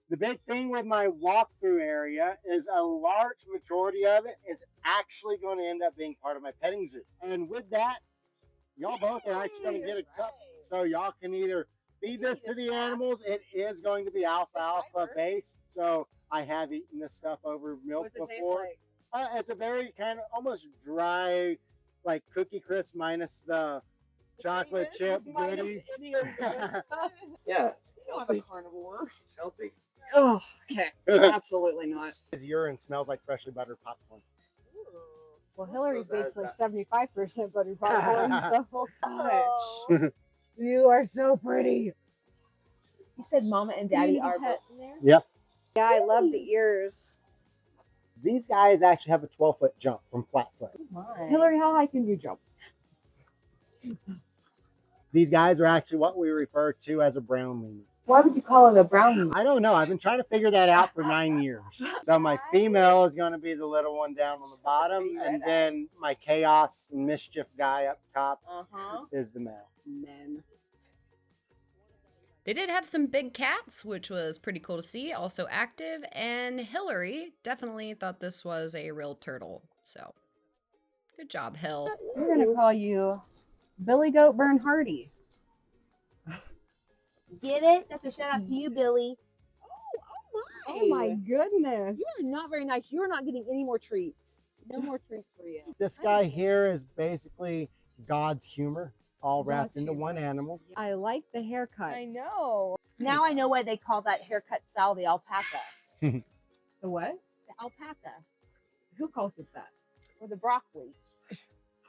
The big thing with my walkthrough area is a large majority of it is actually going to end up being part of my petting zoo. And with that, y'all both are actually going to get a cup. So y'all can either feed this to the animals. It is going to be alfalfa based. So I have eaten this stuff over milk before. It's a very kind of almost dry, like Cookie Crisp minus the chocolate chip goodie. Yeah, it's I'm a carnivore. It's healthy. Oh, okay. Absolutely not. His urine smells like freshly buttered popcorn. Well, Hillary's basically 75% buttered popcorn, so gosh. You are so pretty. You said Mama and Daddy are both in there? Yep. Yeah, I love the ears. These guys actually have a 12-foot jump from flat foot. Hillary, how high can you jump? These guys are actually what we refer to as a brown lemur. Why would you call it a brown? I don't know. I've been trying to figure that out for 9 years. So my female is going to be the little one down on the bottom, and then my chaos and mischief guy up top is the male. Men. They did have some big cats, which was pretty cool to see, also active, and Hillary definitely thought this was a real turtle. So, good job, Hill. We're going to call you Billy Goat Bernhardy. Get it? That's a shout out to you, Billy. Oh my goodness. You are not very nice. You are not getting any more treats. No more treats for you. This guy here is basically God's humor, all wrapped into one animal. I like the haircut. I know. Now I know why they call that haircut style the alpaca. The what? The alpaca. Who calls it that? Or the broccoli.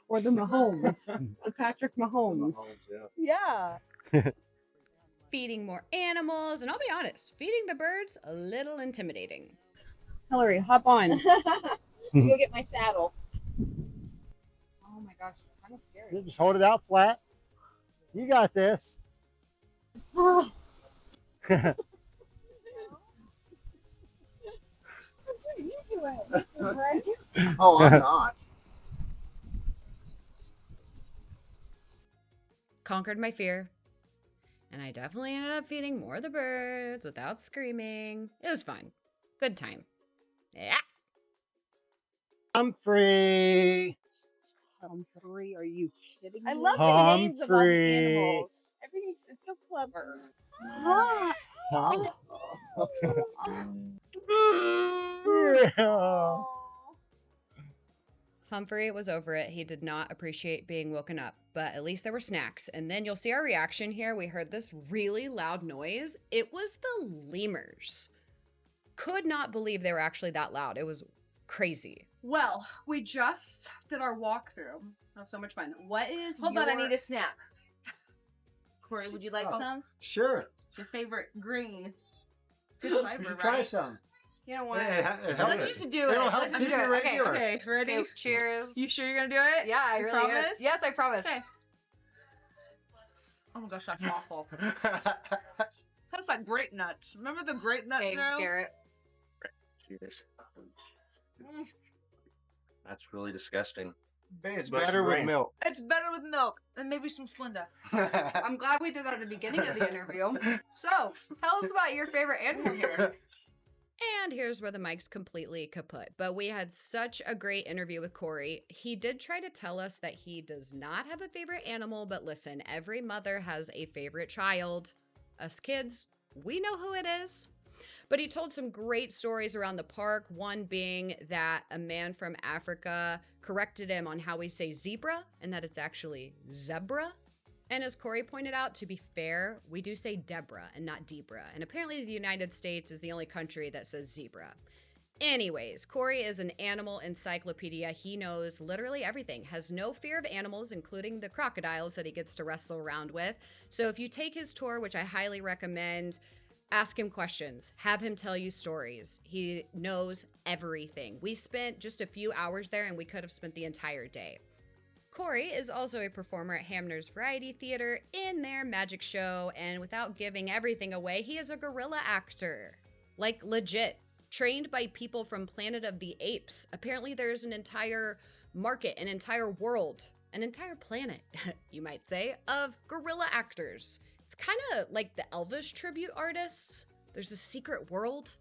Or the Mahomes. The Patrick Mahomes. Yeah. Feeding more animals, and I'll be honest, feeding the birds a little intimidating. Hillary, hop on. Go get my saddle. Oh my gosh, it's kind of scary. Just hold it out flat. You got this. What are you doing? Oh, I'm not. Conquered my fear. And I definitely ended up feeding more of the birds without screaming. It was fun. Good time. Yeah. I'm free. Humphrey, are you kidding me? I love the names of all the Humphrey. animals. Everything's it's so clever. Yeah. Humphrey was over it. He did not appreciate being woken up, but at least there were snacks. And then you'll see our reaction here. We heard this really loud noise. It was the lemurs. Could not believe they were actually that loud. It was crazy. Well, we just did our walkthrough. That was so much fun. What is Hold on, I need a snack. Corey, would you like some? Sure. Your favorite green. It's good fiber, right? Try some. You know what? Let's just do it. It'll help Let's keep just do you it. regular. Okay, ready? Okay, cheers. You sure you're gonna do it? Yeah, I You really am. promise? Yes, I promise. Okay. Oh my gosh, that's awful. Tastes like grape nuts. Remember the grape nuts? Okay, Daryl? Garrett. Cheers. That's really disgusting. It's But better with green. milk. It's better with milk and maybe some Splenda. I'm glad we did that at the beginning of the interview. So, tell us about your favorite animal here. And here's where the mic's completely kaput. But we had such a great interview with Corey. He did try to tell us that he does not have a favorite animal, but listen, every mother has a favorite child. Us kids, we know who it is. But he told some great stories around the park, one being that a man from Africa corrected him on how we say zebra and that it's actually zebra. And as Corey pointed out, to be fair, we do say Deborah and not Debra. And apparently the United States is the only country that says zebra. Anyways, Corey is an animal encyclopedia. He knows literally everything, has no fear of animals, including the crocodiles that he gets to wrestle around with. So if you take his tour, which I highly recommend, ask him questions, have him tell you stories. He knows everything. We spent just a few hours there and we could have spent the entire day. Corey is also a performer at HAMNERS Variety Theater in their magic show, and without giving everything away, he is a gorilla actor. Like, legit. Trained by people from Planet of the Apes. Apparently there's an entire market, an entire world, an entire planet, you might say, of gorilla actors. It's kind of like the Elvis tribute artists. There's a secret world.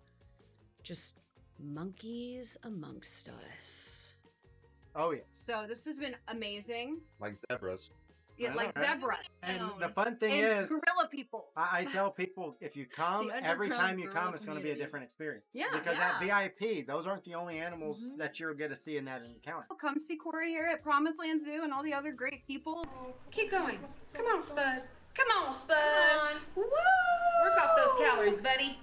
Just monkeys amongst us. Oh, yeah. So this has been amazing. Like zebras. Yeah, I like know, right? zebra. And the fun thing and is, gorilla people. I tell people, if you come, The every underground time you gorilla come, it's going to be a community. different experience. Yeah, Because yeah. at VIP, those aren't the only animals that you'll get to see in that encounter. Come see Corey here at Promised Land Zoo and all the other great people. Keep going. Come on, Spud. Come on, Spud. Come on. Woo! Work off those calories, buddy.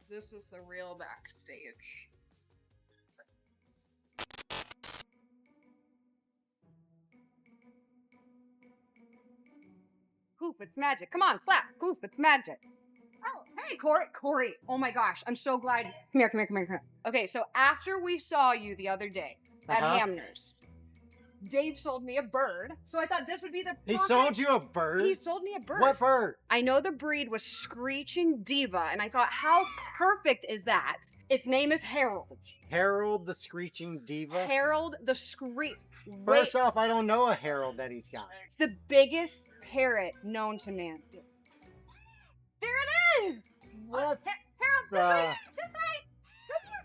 This is the real backstage. Goof, it's magic. Come on, clap. Goof, it's magic. Oh, hey, Corey. Corey, oh my gosh, I'm so glad. Come here, come here, come here, come here. Okay, so after we saw you the other day at HAMNERS, Dave sold me a bird, so I thought this would be the He perfect- sold you a bird? He sold me a bird. What bird? I know the breed was Screeching Diva, and I thought, how perfect is that? Its name is Harold. Harold the Screeching Diva? Harold the Screech. First off, I don't know a Harold that he's got. It's the biggest parrot known to man. There it is! What? Harold, this way! This way! Come here,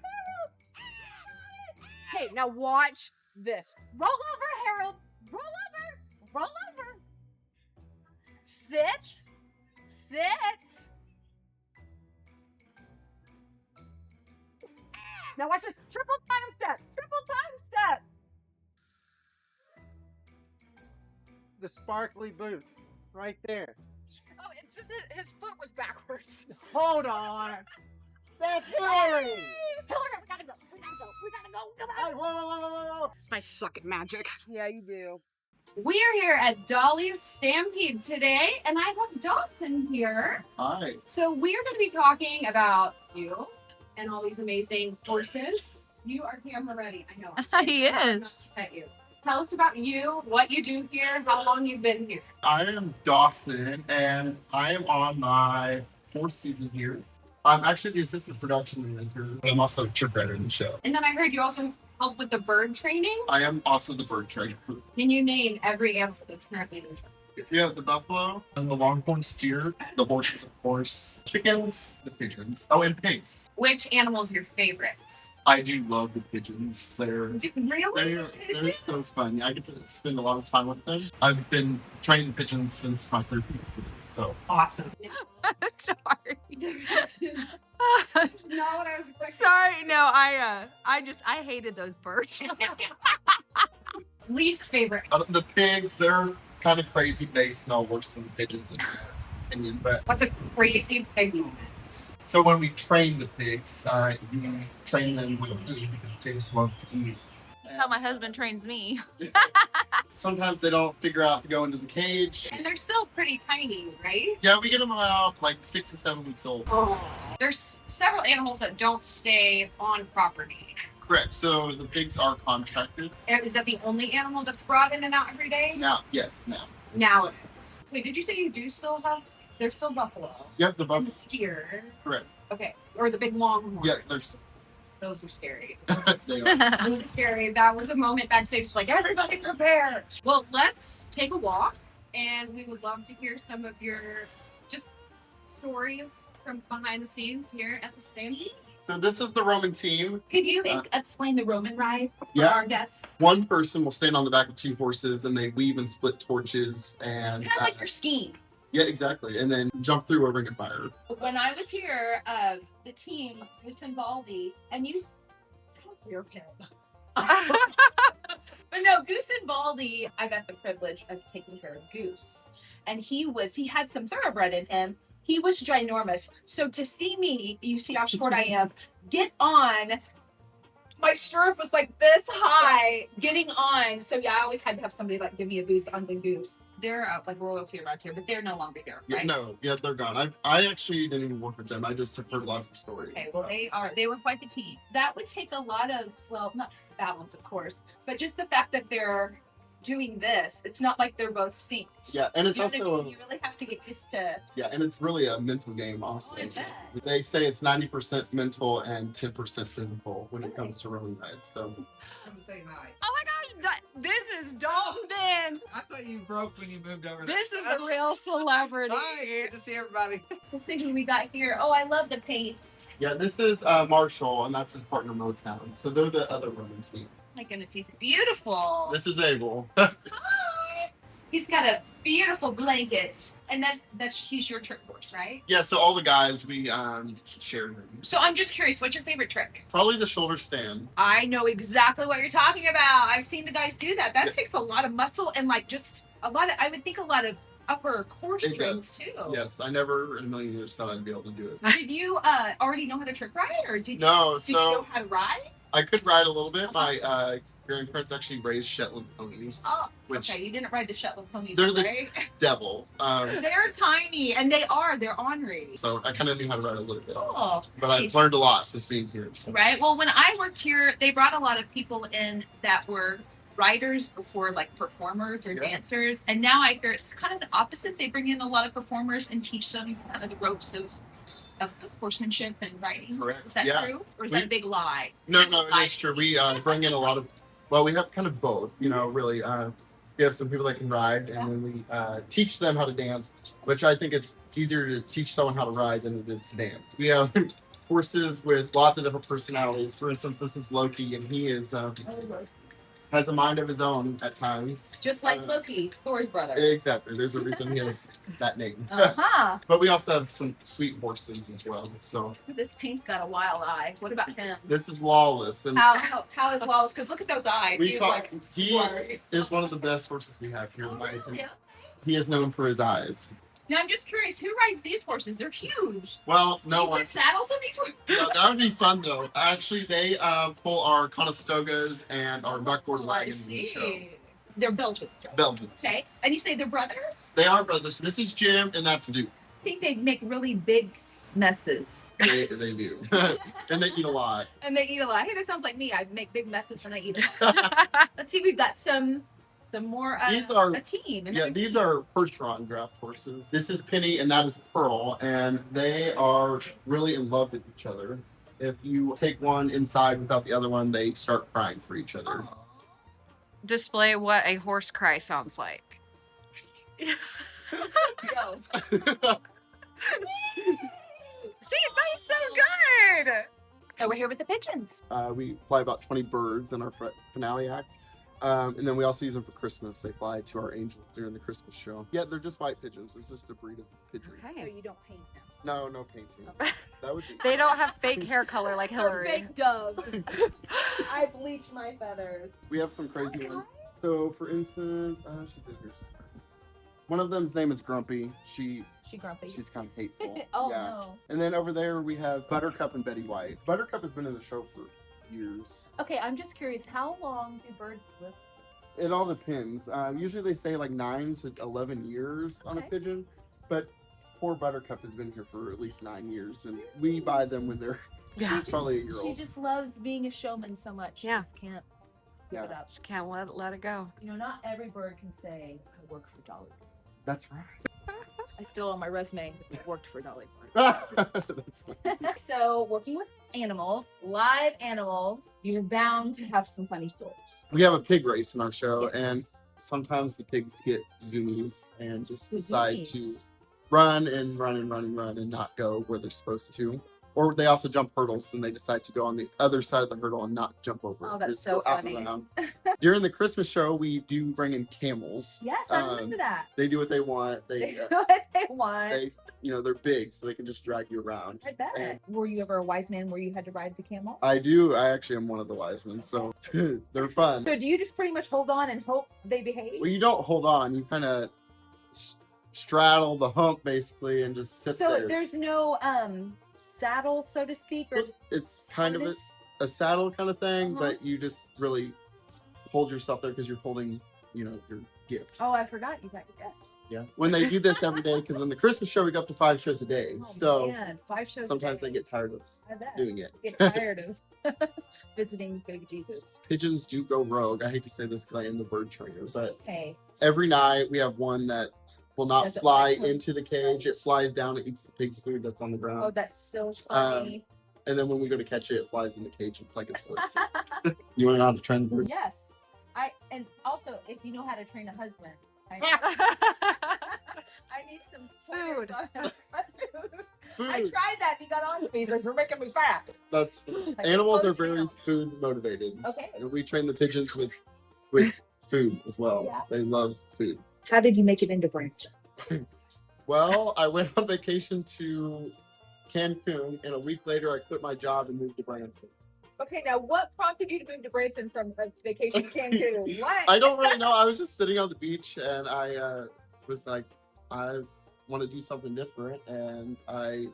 Harold! Okay, now watch this. Roll over, Harold! Roll over! Roll over! Sit! Sit! Now watch this. Triple time step! Triple time step! The sparkly boot. Right there. Oh, it's just his foot was backwards. Hold on. That's Hillary! Hillary, we gotta go. We gotta go. We gotta go. Come on. Hey, whoa, whoa, whoa, whoa, whoa. I suck at magic. Yeah, you do. We are here at Dolly's Stampede today, and I have Dawson here. Hi. So we are going to be talking about you and all these amazing horses. You are camera ready, I know. He is. At you. Tell us about you, what you do here, how long you've been here. I am Dawson, and I am on my 4th season here. I'm actually the assistant production manager. I'm also a trip writer in the show. And then I heard you also help with the bird training. I am also the bird trainer. Can you name every animal that's currently in the show? If you have the buffalo and the longhorn steer, the horses, of course, chickens, the pigeons. Oh, and pigs. Which animal is your favorite? I do love the pigeons. Really? They're so fun. I get to spend a lot of time with them. I've been training pigeons since my 3rd year. So awesome. Sorry. That's not what I was expecting. Sorry, no, I hated those birds. Least favorite. The pigs, they're kind of crazy. They smell worse than pigeons in my opinion. But what's a crazy pig moment? So when we train the pigs, we train them with food because pigs love to eat. That's how my husband trains me. Sometimes they don't figure out to go into the cage. And they're still pretty tiny, right? Yeah, we get them about like 6 to 7 weeks old. Oh. There's several animals that don't stay on property. Correct. So the pigs are contracted. Is that the only animal that's brought in and out every day? Now, yes, now. Now it is. Wait, did you say you do still have? There's still buffalo. Yep, the And buffalo. the steer. Correct. Okay, or the big longhorn. Yeah, there's. Those were scary. They are. Those were scary. That was a moment backstage. It's like everybody prepare. Well, let's take a walk, and we would love to hear some of your just stories from behind the scenes here at the Stampede. So this is the Roman team. Could you explain the Roman ride for Yeah. our guests? One person will stand on the back of 2 horses, and they weave and split torches and. Kind of like your skiing. Yeah, exactly. And then jump through a ring of fire. When I was here, the team was in Baldy, and you. Your kid. But no, Goose and Baldy, I got the privilege of taking care of Goose. And he had some thoroughbred in him. He was ginormous. So to see me, you see how short I am, get on. My stirrup was like this high getting on. So yeah, I always had to have somebody like give me a boost on the goose. They're like royalty around here, but they're no longer here, right? Yeah, they're gone. I actually didn't even work with them. I just heard lots of stories. Okay, well they were quite the team. That would take a lot of, well, not balance of course, but just the fact that they're doing this, it's not like they're both synced. Yeah, and it's You know what I also mean? You really have to get used to. yeah, and it's really a mental game also. I bet. They say it's 90% mental and 10% physical when it comes to rowing nights. So Oh my gosh, this is Dalton. I thought you broke when you moved over. This is the real celebrity. Hi, good to see everybody. Let's see who we got here. Oh, I love the paints. yeah, this is Marshall, and that's his partner Motown. So they're the other rowing team. My goodness, he's beautiful. This is Abel. Hi. He's got a beautiful blanket, and he's your trick horse, right? Yeah, so all the guys we share them. So I'm just curious, what's your favorite trick? Probably the shoulder stand. I know exactly what you're talking about. I've seen the guys do that. That takes a lot of muscle and like just a lot of, I would think a lot of upper core It strength does. too. Yes, I never in a million years thought I'd be able to do it. Did you already know how to trick ride, or did No, you so- know how to ride? I could ride a little bit. My grandparents actually raised Shetland ponies. Oh, Which- okay. You didn't ride the Shetland ponies, They're the right? devil. They're tiny, and they're ornery. So I kind of knew how to ride a little bit. Cool. But I've learned a lot since being here. So. Right. Well, when I worked here, they brought a lot of people in that were riders before like performers or dancers, and now I hear it's kind of the opposite. They bring in a lot of performers and teach them kind of the ropes of horsemanship and riding. Correct. Is that Yeah. true, or is that a big lie? No, it is true. We bring in a lot of, well, we have kind of both, you know, really. We have some people that can ride, and then we teach them how to dance, which I think it's easier to teach someone how to ride than it is to dance. We have horses with lots of different personalities. For instance, this is Loki, and he is has a mind of his own at times. Just like Loki, Thor's brother. Exactly. There's a reason he has that name. Uh-huh. But we also have some sweet horses as well. So This paint's got a wild eye. What about him? this is Lawless, and How is Wallace? Because look at those eyes. we He's call, like, he worried. is one of the best horses we have here. In my opinion. He is known for his eyes. Now I'm just curious, who rides these horses? They're huge. Well, no Do you one. put saddles on these horses? No, that would be fun though. Actually, they pull our Conestogas and our buckboard Oh, I wagons in the show. see. They're Belgians, right? Belgians. Okay. And you say they're brothers? They are brothers. This is Jim, and that's Duke. I think they make really big messes. They do, and they eat a lot. And they eat a lot. Hey, that sounds like me. I make big messes and I eat a lot. Let's see, we've got some more These are a team. Yeah, these are Percheron draft horses. This is Penny, and that is Pearl, and they are really in love with each other. If you take one inside without the other one, they start crying for each other. Display what a horse cry sounds like. Go. See, that's so good. So we're here with the pigeons. We fly about 20 birds in our finale act. And then we also use them for Christmas. They fly to our angels during the Christmas show. Yeah, they're just white pigeons. It's just a breed of pigeons. So you don't paint them. No painting. That would be. They don't have fake hair color like Hillary. Fake doves. I bleach my feathers. We have some crazy ones. So, for instance, she did here somewhere. One of them's name is Grumpy. She grumpy. She's kind of hateful. Oh, yeah. no. And then over there we have Buttercup and Betty White. Buttercup has been in the show for years. Okay, I'm just curious, how long do birds live? It all depends. Usually they say like 9 to 11 years on a pigeon, but poor Buttercup has been here for at least 9 years, and we buy them when they're probably a year She old. just loves being a showman so much. She just can't give it up. Just can't let it go. You know, not every bird can say, I work for Dolly. That's right. I still on my resume worked for Dolly. That's funny. So, working with animals, live animals, you're bound to have some funny stories. We have a pig race in our show, Yes. and sometimes the pigs get zoomies and just decide to Zoomies. run and not go where they're supposed to. Or they also jump hurdles and they decide to go on the other side of the hurdle and not jump over. Oh, it. that's They just so go out and funny. around. During the Christmas show, we do bring in camels. Yes, I remember that. They do what they want. They They, do what they want. they're big, so they can just drag you around. I bet. And Were you ever a wise man where you had to ride the camel? I do. I actually am one of the wise men, so they're fun. So do you just pretty much hold on and hope they behave? Well, you don't hold on. You kind of straddle the hump basically and just sit So there. there's no saddle, so to speak, or It's kind of a saddle kind of thing, Uh-huh. but you just really hold yourself there because you're holding, your gift. oh, I forgot you got your gift. Yeah. When they do this every day, because in the Christmas show we go up to 5 shows a day, Oh, so man, 5 shows. a sometimes day. they get tired of I bet. doing it. Get tired of visiting baby Jesus. Pigeons do go rogue. I hate to say this because I am the bird trainer, but Okay. every night we have one that will not Does it fly like- into the cage. It flies down and eats the pig food that's on the ground. Oh, that's so funny. And then when we go to catch it, it flies in the cage like it's supposed to. You want to know how to train the bird? Yes. And also, if you know how to train a husband, I need some food. Food. I tried that. He got on me. He's like, "You're making me fat." That's Like, animals are it's supposed to very food motivated. Okay. And we train the pigeons with food as well. Yeah. They love food. How did you make it into Branson? Well, I went on vacation to Cancun, and a week later I quit my job and moved to Branson. Okay, now what prompted you to move to Branson from a vacation to Cancun? What? I don't really know. I was just sitting on the beach, and I was like, I want to do something different, and I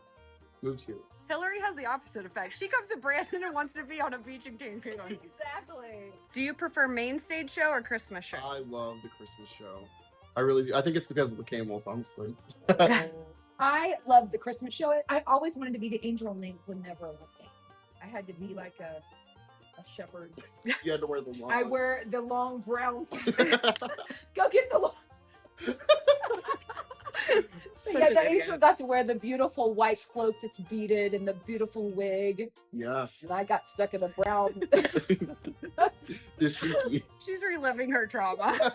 moved here. Hillary has the opposite effect. She comes to Branson and wants to be on a beach in Cancun. Exactly. Do you prefer main stage show or Christmas show? I love the Christmas show. I really do. I think it's because of the camels, honestly. I love the Christmas show. I always wanted to be the angel, and they would never let me. I had to be like a shepherd's. You had to wear the long. I wear the long brown. Go get the long. Such Yeah, an the idiot. angel got to wear the beautiful white cloak that's beaded and the beautiful wig. Yeah. And I got stuck in a brown. The shrieky. She's reliving her trauma.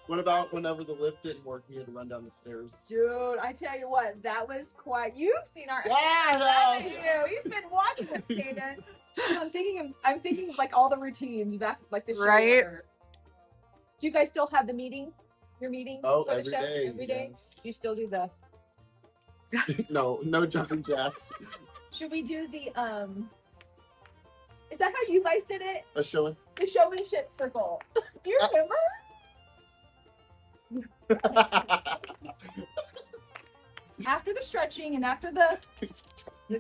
What about whenever the lift didn't work and you had to run down the stairs? Dude, I tell you what, that was quite. You've seen our. Yeah, I know. He's been watching this, Cadence. I'm thinking of like all the routines back, like the show. Right. order. Do you guys still have the meeting? Your meeting? Oh, for the every show? day, Every day. yes. Do you still do the? No jumping jacks. Should we do the Is that how you guys did it? A showing. The showmanship circle. Do you remember? After the stretching and after the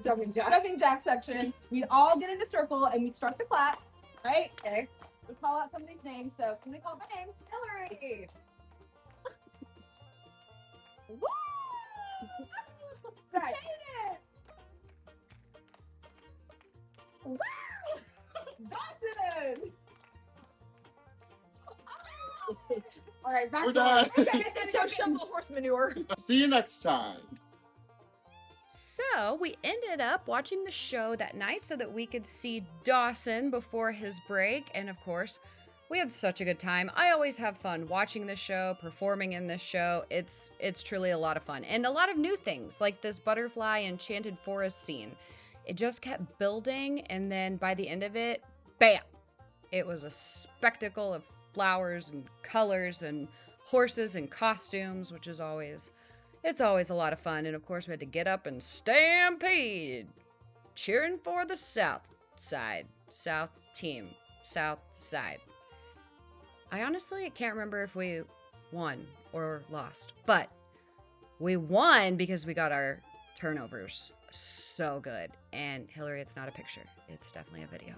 jumping jack section, we'd all get in a circle and we'd start to clap. Right? Okay. We'd call out somebody's name. So if somebody called my name, Hillary. Woo! Right. Woo! Dawson! All right, back We're to done. work. Okay, then go shovel horse manure. See you next time. So we ended up watching the show that night so that we could see Dawson before his break. And of course, we had such a good time. I always have fun watching this show, performing in this show. It's truly a lot of fun. And a lot of new things, like this butterfly enchanted forest scene. It just kept building, and then by the end of it, bam! It was a spectacle of flowers and colors and horses and costumes, which is always a lot of fun. And of course, we had to get up and stampede, cheering for the South team. I honestly can't remember if we won or lost, but we won because we got our turnovers so good. And Hillary, it's not a picture, it's definitely a video.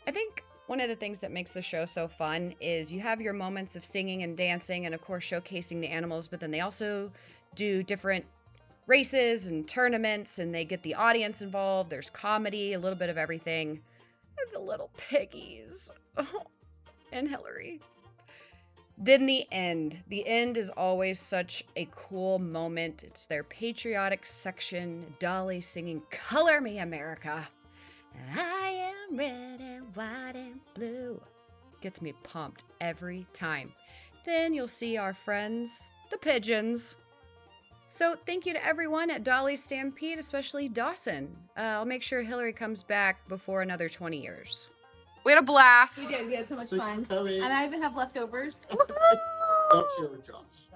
I think one of the things that makes the show so fun is you have your moments of singing and dancing and of course showcasing the animals, but then they also do different races and tournaments and they get the audience involved. There's comedy, a little bit of everything. And the little piggies. Oh, and Hillary. Then the end. The end is always such a cool moment. It's their patriotic section. Dolly singing "Color Me America." I am red and white and blue. Gets me pumped every time. Then you'll see our friends, the pigeons. So thank you to everyone at Dolly Stampede, especially Dawson. I'll make sure Hillary comes back before another 20 years. We had a blast. We did. We had so much Thanks fun. for coming. And I even have leftovers. Don't share with Josh.